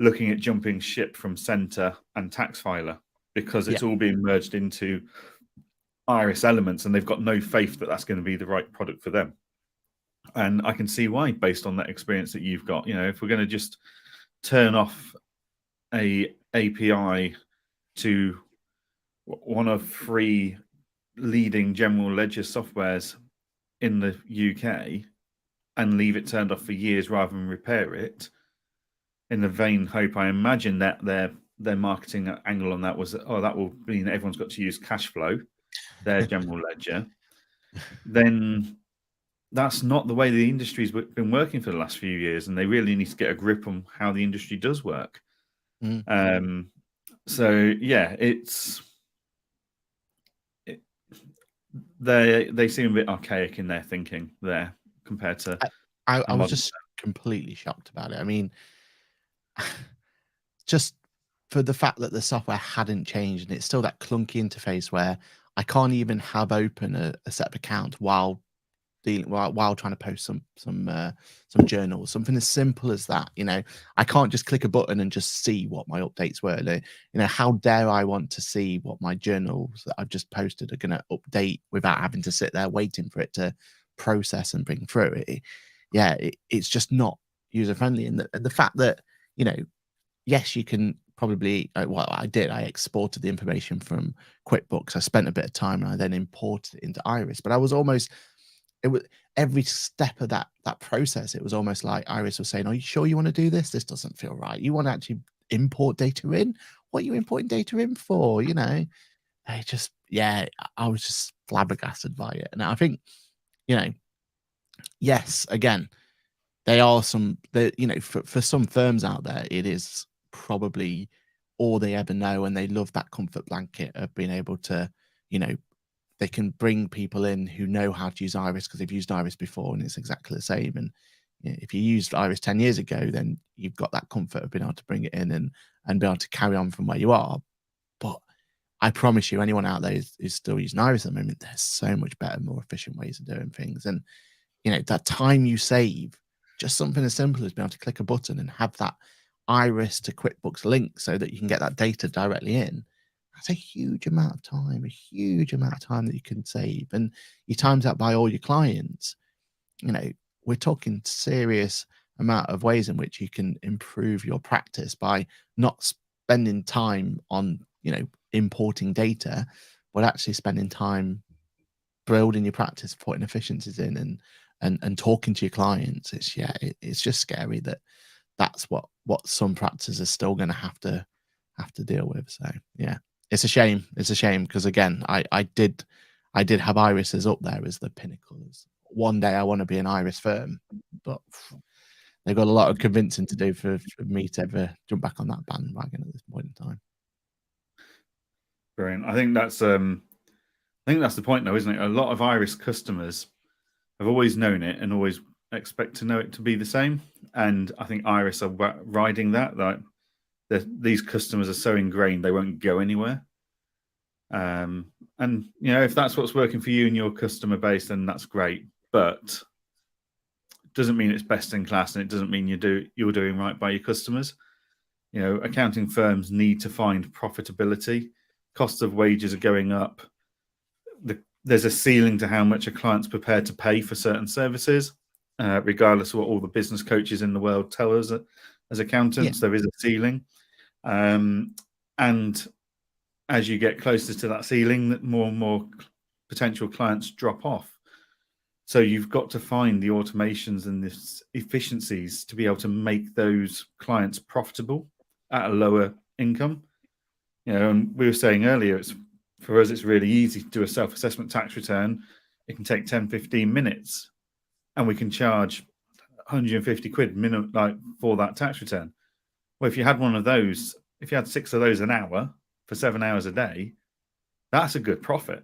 looking at jumping ship from Centre and Tax Filer because it's all being merged into Iris Elements, and they've got no faith that that's going to be the right product for them. And I can see why, based on that experience that you've got. You know, if we're going to just turn off a API to one of 3 leading general ledger softwares in the UK and leave it turned off for years rather than repair it, in the vain hope, I imagine, that their marketing angle on that was, that will mean everyone's got to use cash flow, their general ledger, then that's not the way the industry's been working for the last few years, and they really need to get a grip on how the industry does work. So yeah, they seem a bit archaic in their thinking there compared to. I was just completely shocked about it. I mean, just for the fact that the software hadn't changed, and it's still that clunky interface where I can't even have open a separate account while trying to post some journals, something as simple as that. You know, I can't just click a button and just see what my updates were. You know, how dare I want to see what my journals that I've just posted are going to update without having to sit there waiting for it to process and bring through it. It's just not user friendly. And the fact that, you know, yes, you can probably, well, I exported the information from QuickBooks. I spent a bit of time and I then imported it into Iris, but I was almost, it was every step of that process. It was almost like Iris was saying, "Are you sure you want to do this? This doesn't feel right. You want to actually import data in? What are you importing data in for?" You know, I was just flabbergasted by it. And I think, you know, yes, again, they are you know, for some firms out there, it is probably all they ever know, and they love that comfort blanket of being able to, you know, they can bring people in who know how to use Iris because they've used Iris before and it's exactly the same. And you know, if you used Iris 10 years ago, then you've got that comfort of being able to bring it in and be able to carry on from where you are. But I promise you, anyone out there who's still using Iris at the moment, there's so much better, more efficient ways of doing things. And, you know, that time you save, just something as simple as being able to click a button and have that Iris to QuickBooks link so that you can get that data directly in. That's a huge amount of time that you can save. And you times that by all your clients, you know, we're talking serious amount of ways in which you can improve your practice by not spending time on, you know, importing data, but actually spending time building your practice, putting efficiencies in and talking to your clients. It's just scary that that's what some practices are still going to have to deal with. So yeah, it's a shame. It's a shame because, again, I did have Iris up there as the pinnacle. One day I want to be an Iris firm, but they've got a lot of convincing to do for me to ever jump back on that bandwagon at this point in time. Brilliant. I think that's the point, though, isn't it? A lot of Iris customers have always known it and always expect to know it to be the same. And I think Iris are riding that. Like, these customers are so ingrained they won't go anywhere. And you know, if that's what's working for you and your customer base, then that's great. But it doesn't mean it's best in class, and it doesn't mean you're doing right by your customers. You know, accounting firms need to find profitability. Costs of wages are going up. There's a ceiling to how much a client's prepared to pay for certain services, regardless of what all the business coaches in the world tell us as accountants. There is a ceiling. And as you get closer to that ceiling, more and more potential clients drop off. So you've got to find the automations and the efficiencies to be able to make those clients profitable at a lower income. You know, and we were saying earlier, for us, it's really easy to do a self-assessment tax return. It can take 10, 15 minutes, and we can charge 150 quid minimum, like, for that tax return. Well, if you had one of those if you had 6 of those an hour for 7 hours a day, that's a good profit.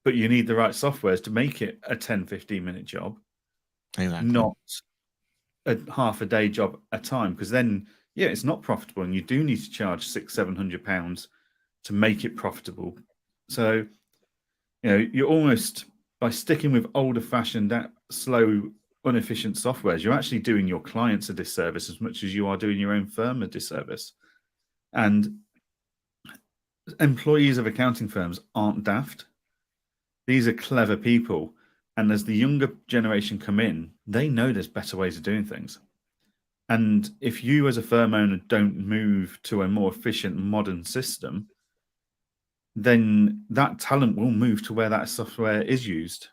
But you need the right softwares to make it a 10, 15-minute job, not a half a day job at a time. Because then, yeah, it's not profitable, and you do need to charge £600-700 to make it profitable. So, you're almost, by sticking with older-fashioned, slow, inefficient softwares, you're actually doing your clients a disservice as much as you are doing your own firm a disservice. And employees of accounting firms aren't daft. These are clever people. And as the younger generation come in, they know there's better ways of doing things. And if you as a firm owner don't move to a more efficient, modern system, then that talent will move to where that software is used.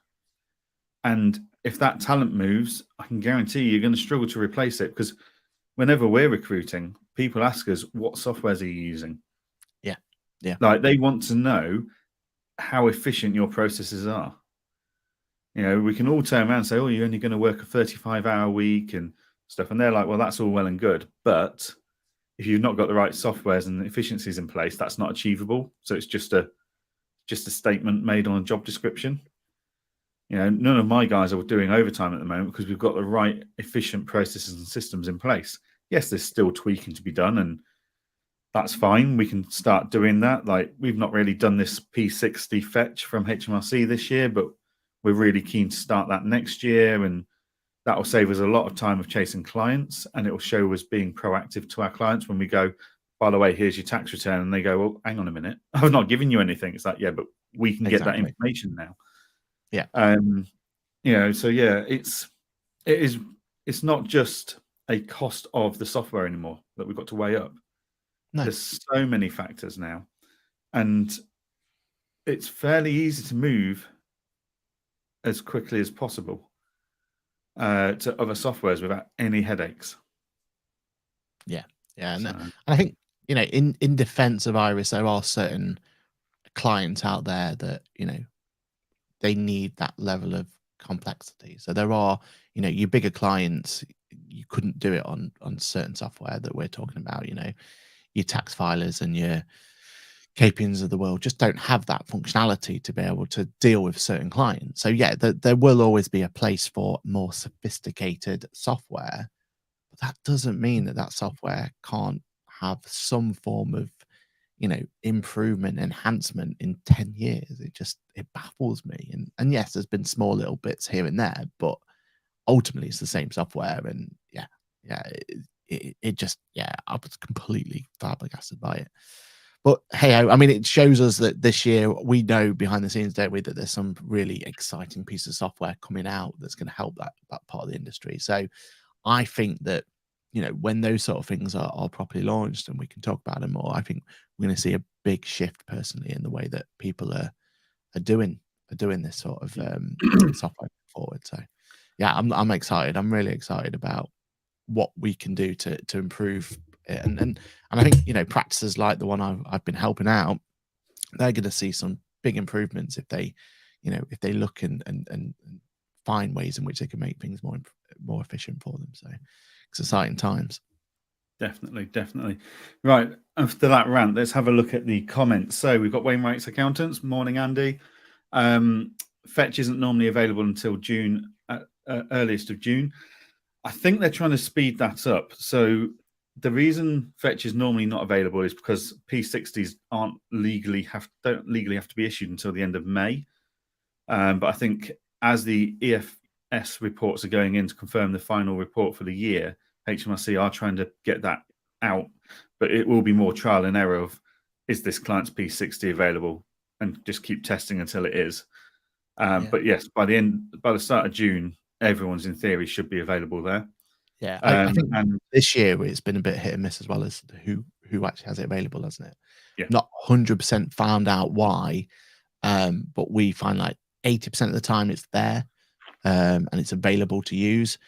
And if that talent moves, I can guarantee you're going to struggle to replace it, because whenever we're recruiting, people ask us, what softwares are you using? Yeah. Like, they want to know how efficient your processes are. We can all turn around and say, oh, you're only going to work a 35-hour week and stuff. And they're like, well, that's all well and good. But if you've not got the right softwares and efficiencies in place, that's not achievable. So it's just a statement made on a job description. None of my guys are doing overtime at the moment because we've got the right efficient processes and systems in place. Yes, there's still tweaking to be done, and that's fine. We can start doing that. Like, we've not really done this P60 fetch from HMRC this year, but we're really keen to start that next year, and that will save us a lot of time of chasing clients, and it will show us being proactive to our clients when we go, by the way, here's your tax return, and they go, well, hang on a minute, I've not given you anything. It's like, yeah, but we can get that information now. Yeah. So yeah, it's not just a cost of the software anymore that we've got to weigh up. No. There's so many factors now, and it's fairly easy to move as quickly as possible to other softwares without any headaches. Yeah. And I think, in defense of Iris, there are certain clients out there that, they need that level of complexity. So there are, your bigger clients, you couldn't do it on certain software that we're talking about. Your tax filers and your KPNs of the world just don't have that functionality to be able to deal with certain clients. So yeah, there will always be a place for more sophisticated software, but that doesn't mean that software can't have some form of, improvement, enhancement in 10 years. It baffles me. And yes, there's been small little bits here and there, but ultimately it's the same software. And I was completely flabbergasted by it. But hey, I mean, it shows us that this year, we know behind the scenes, don't we, that there's some really exciting piece of software coming out that's going to help that part of the industry. So I think that, when those sort of things are properly launched and we can talk about them more, I think we're going to see a big shift personally in the way that people are doing this sort of software forward. So yeah, I'm excited. I'm really excited about what we can do to improve it. And I think, practices like the one I've been helping out, they're going to see some big improvements if they look and find ways in which they can make things more efficient for them. So it's exciting times. Definitely. Right. After that rant, let's have a look at the comments. So we've got Wainwright's Accountants. Morning, Andy. Fetch isn't normally available until June, earliest of June. I think they're trying to speed that up. So the reason Fetch is normally not available is because P60s don't legally have to be issued until the end of May. But I think as the EFS reports are going in to confirm the final report for the year, HMRC are trying to get that out. But it will be more trial and error of, is this client's P60 available, and just keep testing until it is. But yes, by the start of June, everyone's in theory should be available there. Yeah, I think this year it's been a bit hit and miss as well as who actually has it available, hasn't it? Yeah. Not 100% found out why, but we find like 80% of the time it's there, and it's available to use.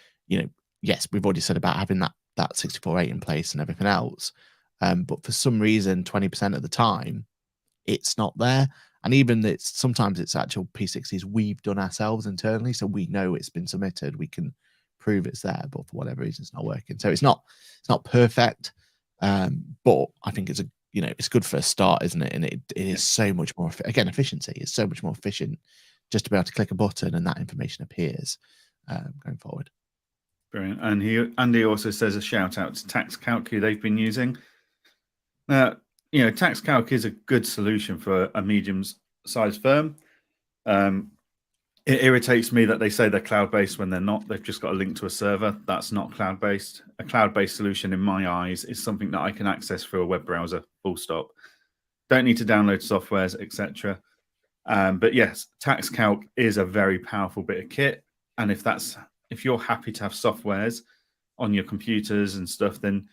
Yes, we've already said about having that 64.8 in place and everything else, but for some reason, 20% of the time, it's not there. And even sometimes it's actual P60s we've done ourselves internally, so we know it's been submitted. We can prove it's there, but for whatever reason, it's not working. So it's not perfect. But I think it's good for a start, isn't it? And it is so much more efficiency is so much more efficient just to be able to click a button and that information appears going forward. Brilliant. And Andy also says a shout out to TaxCalc, who they've been using. Now, TaxCalc is a good solution for a medium-sized firm. It irritates me that they say they're cloud-based when they're not. They've just got a link to a server. That's not cloud-based. A cloud-based solution, in my eyes, is something that I can access through a web browser, full stop. Don't need to download softwares, etc. But yes, TaxCalc is a very powerful bit of kit. And if you're happy to have softwares on your computers and stuff, then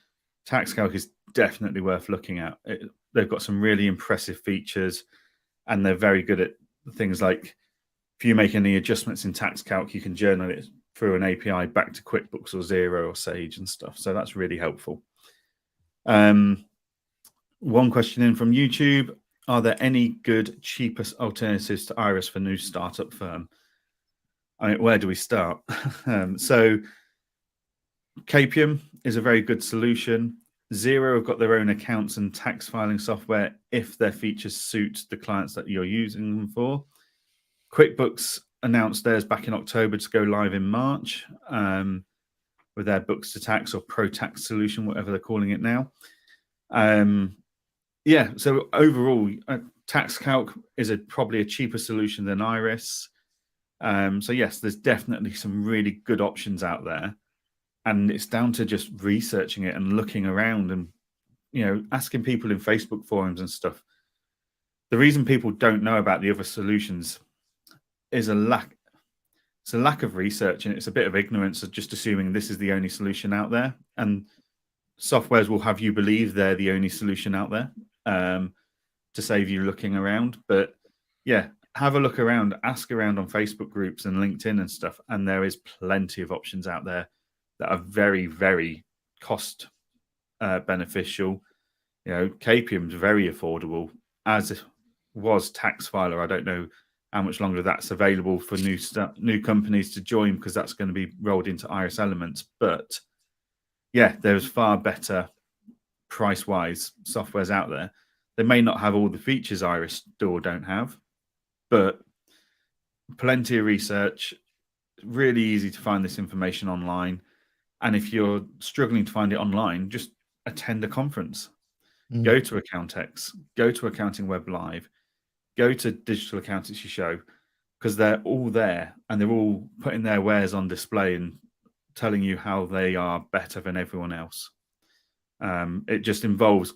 TaxCalc is definitely worth looking at. They've got some really impressive features, and they're very good at things like, if you make any adjustments in TaxCalc, you can journal it through an API back to QuickBooks or Xero or Sage and stuff. So that's really helpful. One question in from YouTube: are there any good, cheapest alternatives to Iris for new startup firm? I mean, where do we start? So Capium is a very good solution. Xero have got their own accounts and tax filing software if their features suit the clients that you're using them for. QuickBooks announced theirs back in October to go live in March with their Books to Tax or Pro Tax solution, whatever they're calling it now. So overall, TaxCalc is probably a cheaper solution than Iris. So yes, there's definitely some really good options out there, and it's down to just researching it and looking around and asking people in Facebook forums and stuff. The reason people don't know about the other solutions is a lack of research, and it's a bit of ignorance of just assuming this is the only solution out there. And softwares will have you believe they're the only solution out there to save you looking around. But yeah, have a look around, ask around on Facebook groups and LinkedIn and stuff, and there is plenty of options out there that are very, very cost beneficial. Capium's very affordable, as was TaxFiler. I don't know how much longer that's available for new companies to join, because that's going to be rolled into Iris Elements. But yeah, there's far better price-wise softwares out there. They may not have all the features Iris do or don't have, but plenty of research. Really easy to find this information online. And if you're struggling to find it online, just attend a conference. Go to Accountex, go to Accounting Web Live, go to Digital Accountancy Show, because they're all there and they're all putting their wares on display and telling you how they are better than everyone else. It just involves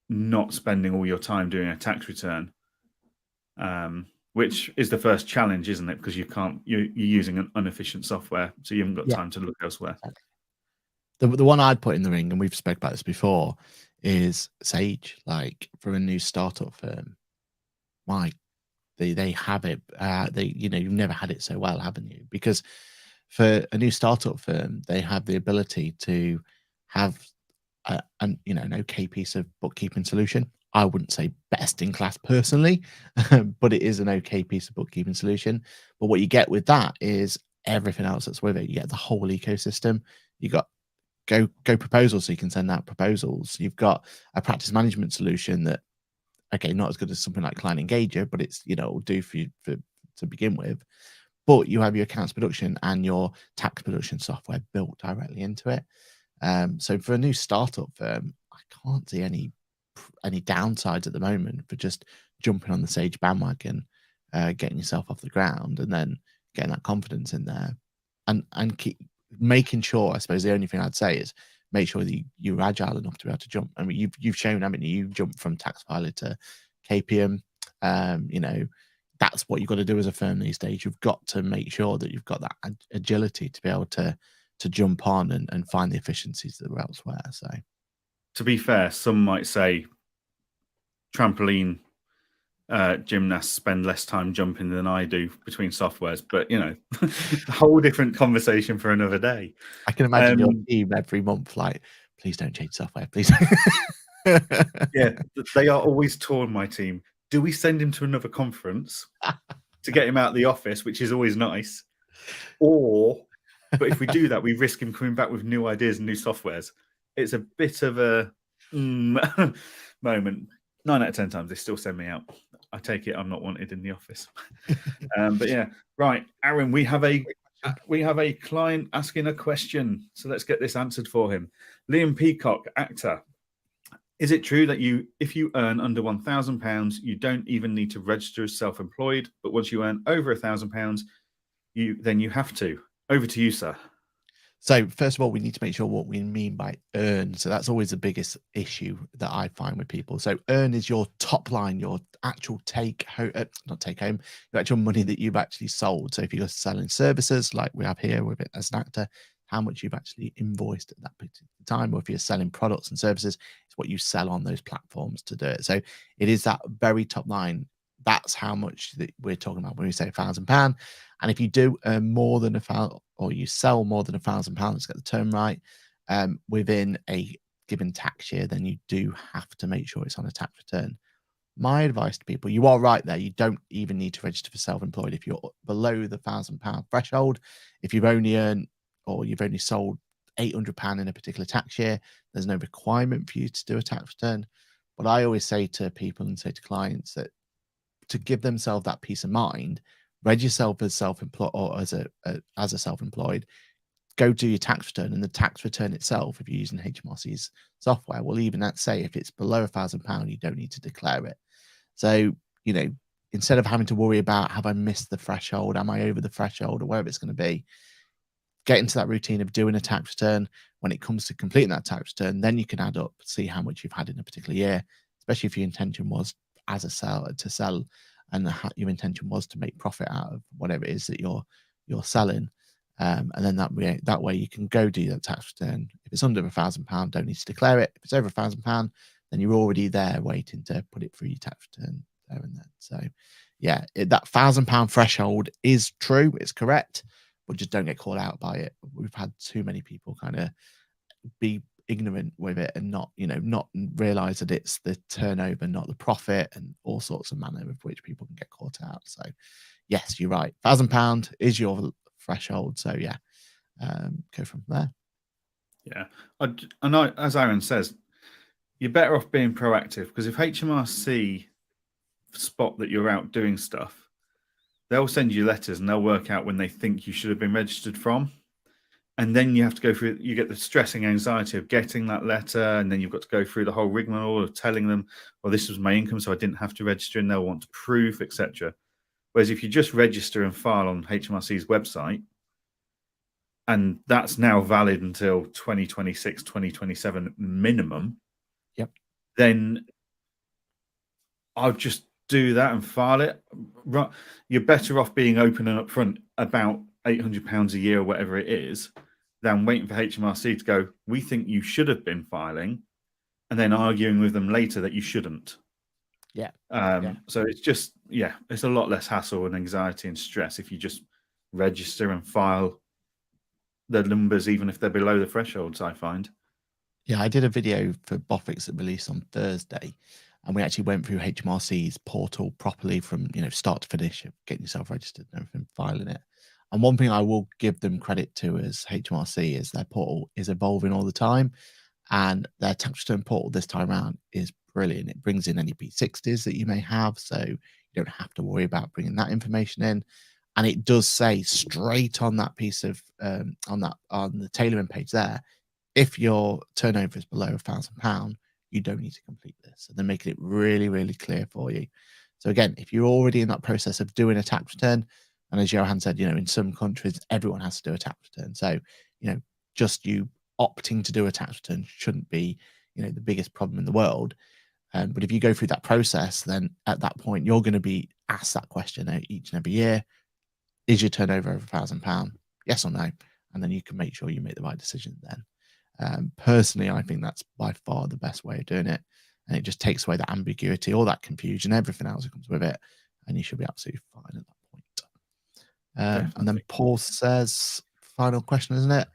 not spending all your time doing a tax return, which is the first challenge, isn't it? Because you're using an inefficient software, so you haven't got time to look elsewhere. The one I'd put in the ring, and we've spoke about this before, is Sage. Like, for a new startup firm, they have it. You've never had it so well, haven't you? Because for a new startup firm, they have the ability to have an okay piece of bookkeeping solution. I wouldn't say best in class personally, but it is an okay piece of bookkeeping solution. But what you get with that is everything else that's with it. You get the whole ecosystem. You got Go Proposals, so you can send out proposals. You've got a practice management solution that, okay, not as good as something like Client Engager, but it's it'll do for you to begin with. But you have your accounts production and your tax production software built directly into it. So for a new startup firm, I can't see any downsides at the moment for just jumping on the Sage bandwagon, getting yourself off the ground, and then getting that confidence in there, and keep making sure. I suppose the only thing I'd say is make sure that you're agile enough to be able to jump. I mean, you've shown, haven't you? You've jumped from TaxFiler to Capium. That's what you've got to do as a firm these days. You've got to make sure that you've got that agility to be able to jump on and find the efficiencies that are elsewhere. So, to be fair, some might say trampoline gymnasts spend less time jumping than I do between softwares, but a whole different conversation for another day. I can imagine your team every month like, please don't change software, please. Yeah, they are always torn, my team. Do we send him to another conference to get him out of the office, which is always nice? But if we do that, we risk him coming back with new ideas and new softwares. It's a bit of a moment. 9 out of 10 times they still send me out. I take it I'm not wanted in the office. But yeah, right, Aaron, we have a client asking a question, so let's get this answered for him. Liam Peacock, actor. Is it true that if you earn under £1,000, you don't even need to register as self-employed, but once you earn over £1,000, you have to? Over to you, sir. So first of all, we need to make sure what we mean by earn. So that's always the biggest issue that I find with people. So earn is your top line, your actual not take home, your actual money that you've actually sold. So if you're selling services like we have here with it as an actor, how much you've actually invoiced at that particular time, or if you're selling products and services, it's what you sell on those platforms to do it. So it is that very top line. That's how much that we're talking about when we say £1,000. And if you do earn more than £1,000, or you sell more than £1,000, let's get the term right, within a given tax year, then you do have to make sure it's on a tax return. My advice to people, you are right there. You don't even need to register for self-employed if you're below the £1,000 threshold. If you've only earned, or you've only sold £800 in a particular tax year, there's no requirement for you to do a tax return. But I always say to people and say to clients that to give themselves that peace of mind, register yourself as self-employed or as a self-employed, go do your tax return, and the tax return itself, if you're using HMRC's software, will even say if it's below £1,000, you don't need to declare it. So, instead of having to worry about, have I missed the threshold? Am I over the threshold, or wherever it's going to be? Get into that routine of doing a tax return. When it comes to completing that tax return, then you can add up, see how much you've had in a particular year, especially if your intention was as a seller to sell, and your intention was to make profit out of whatever it is that you're selling. And then that way you can go do that tax return. If it's under £1,000, don't need to declare it. If it's over £1,000, then you're already there waiting to put it through your tax return there and then. So yeah, that £1,000 threshold is true, it's correct, but just don't get caught out by it. We've had too many people kind of be ignorant with it and not realize that it's the turnover, not the profit, and all sorts of manner with which people can get caught out. So yes, you're right, £1,000 is your threshold. So yeah, go from there. Yeah, as Aaron says, you're better off being proactive, because if HMRC spot that you're out doing stuff, they'll send you letters and they'll work out when they think you should have been registered from. And then you have to go through, you get the stressing anxiety of getting that letter, and then you've got to go through the whole rigmarole of telling them, well, this was my income, so I didn't have to register, and they'll want proof, etc. Whereas if you just register and file on HMRC's website, and that's now valid until 2026, 2027 minimum, yep, then I'll just do that and file it. You're better off being open and upfront about £800 a year or whatever it is, than waiting for HMRC to go, we think you should have been filing, and then arguing with them later that you shouldn't. Yeah. So it's just, it's a lot less hassle and anxiety and stress if you just register and file the numbers, even if they're below the thresholds, I find. Yeah, I did a video for Boffics that released on Thursday, and we actually went through HMRC's portal properly from start to finish, getting yourself registered and everything, filing it. And one thing I will give them credit to as HMRC is their portal is evolving all the time, and their tax return portal this time around is brilliant. It brings in any P60s that you may have, so you don't have to worry about bringing that information in. And it does say straight on that piece of on the tailoring page there, if your turnover is below £1,000, you don't need to complete this. So they're making it really, really clear for you. So again, if you're already in that process of doing a tax return, and as Johann said, in some countries, everyone has to do a tax return. So, just you opting to do a tax return shouldn't be, the biggest problem in the world. But if you go through that process, then at that point, you're going to be asked that question each and every year. Is your turnover over £1,000? Yes or no? And then you can make sure you make the right decision then. Personally, I think that's by far the best way of doing it. And it just takes away that ambiguity, all that confusion, everything else that comes with it. And you should be absolutely fine at that point. And then Paul says, final question, isn't it?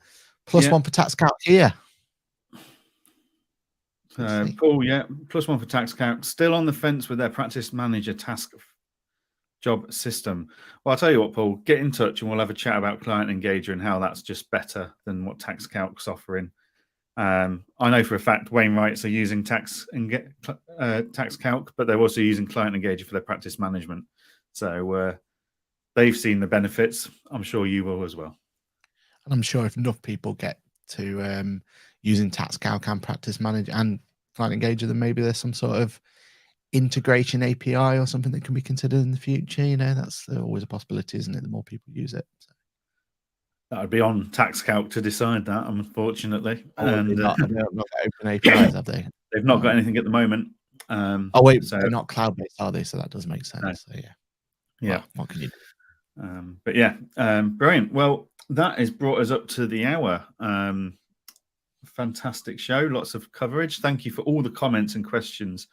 +1 for tax calc here. Paul, +1 for tax calc. Still on the fence with their practice manager task job system. Well, I'll tell you what, Paul, get in touch and we'll have a chat about Client Engager and how that's just better than what tax calc's offering. I know for a fact Wainwrights are using tax calc, but they're also using Client Engager for their practice management. So they've seen the benefits. I'm sure you will as well. And I'm sure if enough people get to using tax calc and practice manager and Client Engager, then maybe there's some sort of integration API or something that can be considered in the future. You know, that's always a possibility, isn't it? The more people use it. So. That would be on tax calc to decide that, unfortunately. Oh, and they've not got open APIs, have they? They've not got anything at the moment. Oh wait, so they're not cloud-based, are they? So that does make sense. No. So yeah. Well, what can you do? But yeah, brilliant. Well, that has brought us up to the hour. Fantastic show, lots of coverage. Thank you for all the comments and questions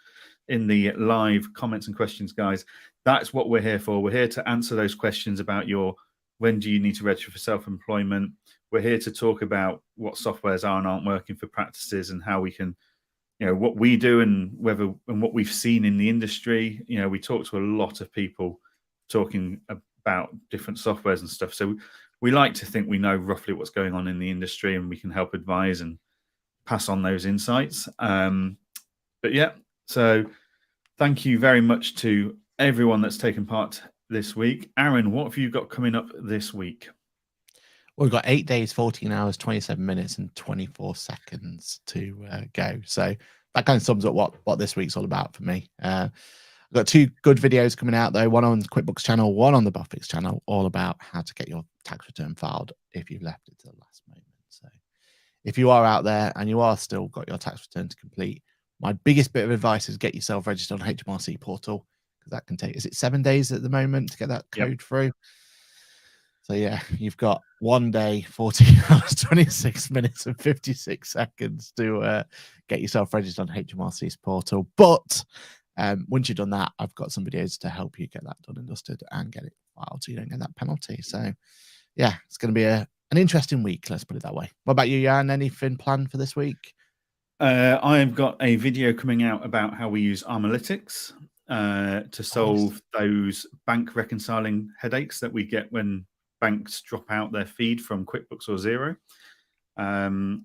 in the live comments and questions, guys. That's what we're here for. We're here to answer those questions about when do you need to register for self-employment. We're here to talk about what softwares are and aren't working for practices and how we can, what we do and what we've seen in the industry. We talk to a lot of people talking about different softwares and stuff. So we like to think we know roughly what's going on in the industry and we can help advise and pass on those insights. But yeah, so thank you very much to everyone that's taken part this week. Aaron, what have you got coming up this week? Well, we've got 8 days, 14 hours, 27 minutes, and 24 seconds to go. So that kind of sums up what this week's all about for me. I've got 2 good videos coming out, though. One on QuickBooks channel, one on the Buffix channel, all about how to get your tax return filed if you've left it to the last moment. So if you are out there and you are still got your tax return to complete, my biggest bit of advice is get yourself registered on HMRC portal, because that can take, is it 7 days at the moment to get that code through? So yeah, you've got 1 day, 14 hours, 26 minutes and 56 seconds to get yourself registered on HMRC's portal. But once you've done that, I've got some videos to help you get that done and dusted and get it filed so you don't get that penalty. So yeah, it's going to be an interesting week, let's put it that way. What about you, Jan? Anything planned for this week? I've got a video coming out about how we use Analytics to solve those bank reconciling headaches that we get when banks drop out their feed from QuickBooks or Xero.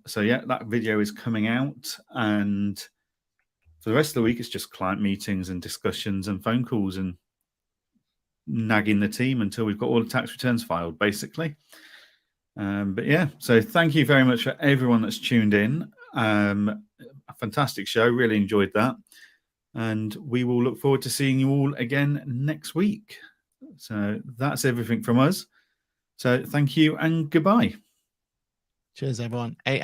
So yeah, that video is coming out, and for the rest of the week, it's just client meetings and discussions and phone calls and nagging the team until we've got all the tax returns filed, basically. But yeah, so thank you very much for everyone that's tuned in. A fantastic show, really enjoyed that, and we will look forward to seeing you all again next week. So that's everything from us. So thank you and goodbye. Cheers, everyone. 8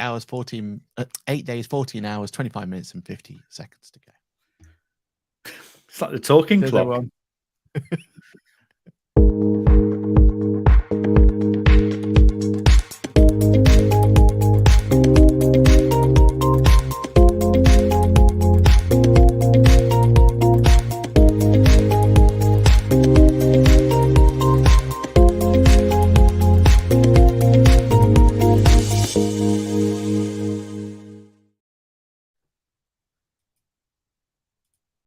days, 14 hours, 25 minutes and 50 seconds to go. It's like the talking clock.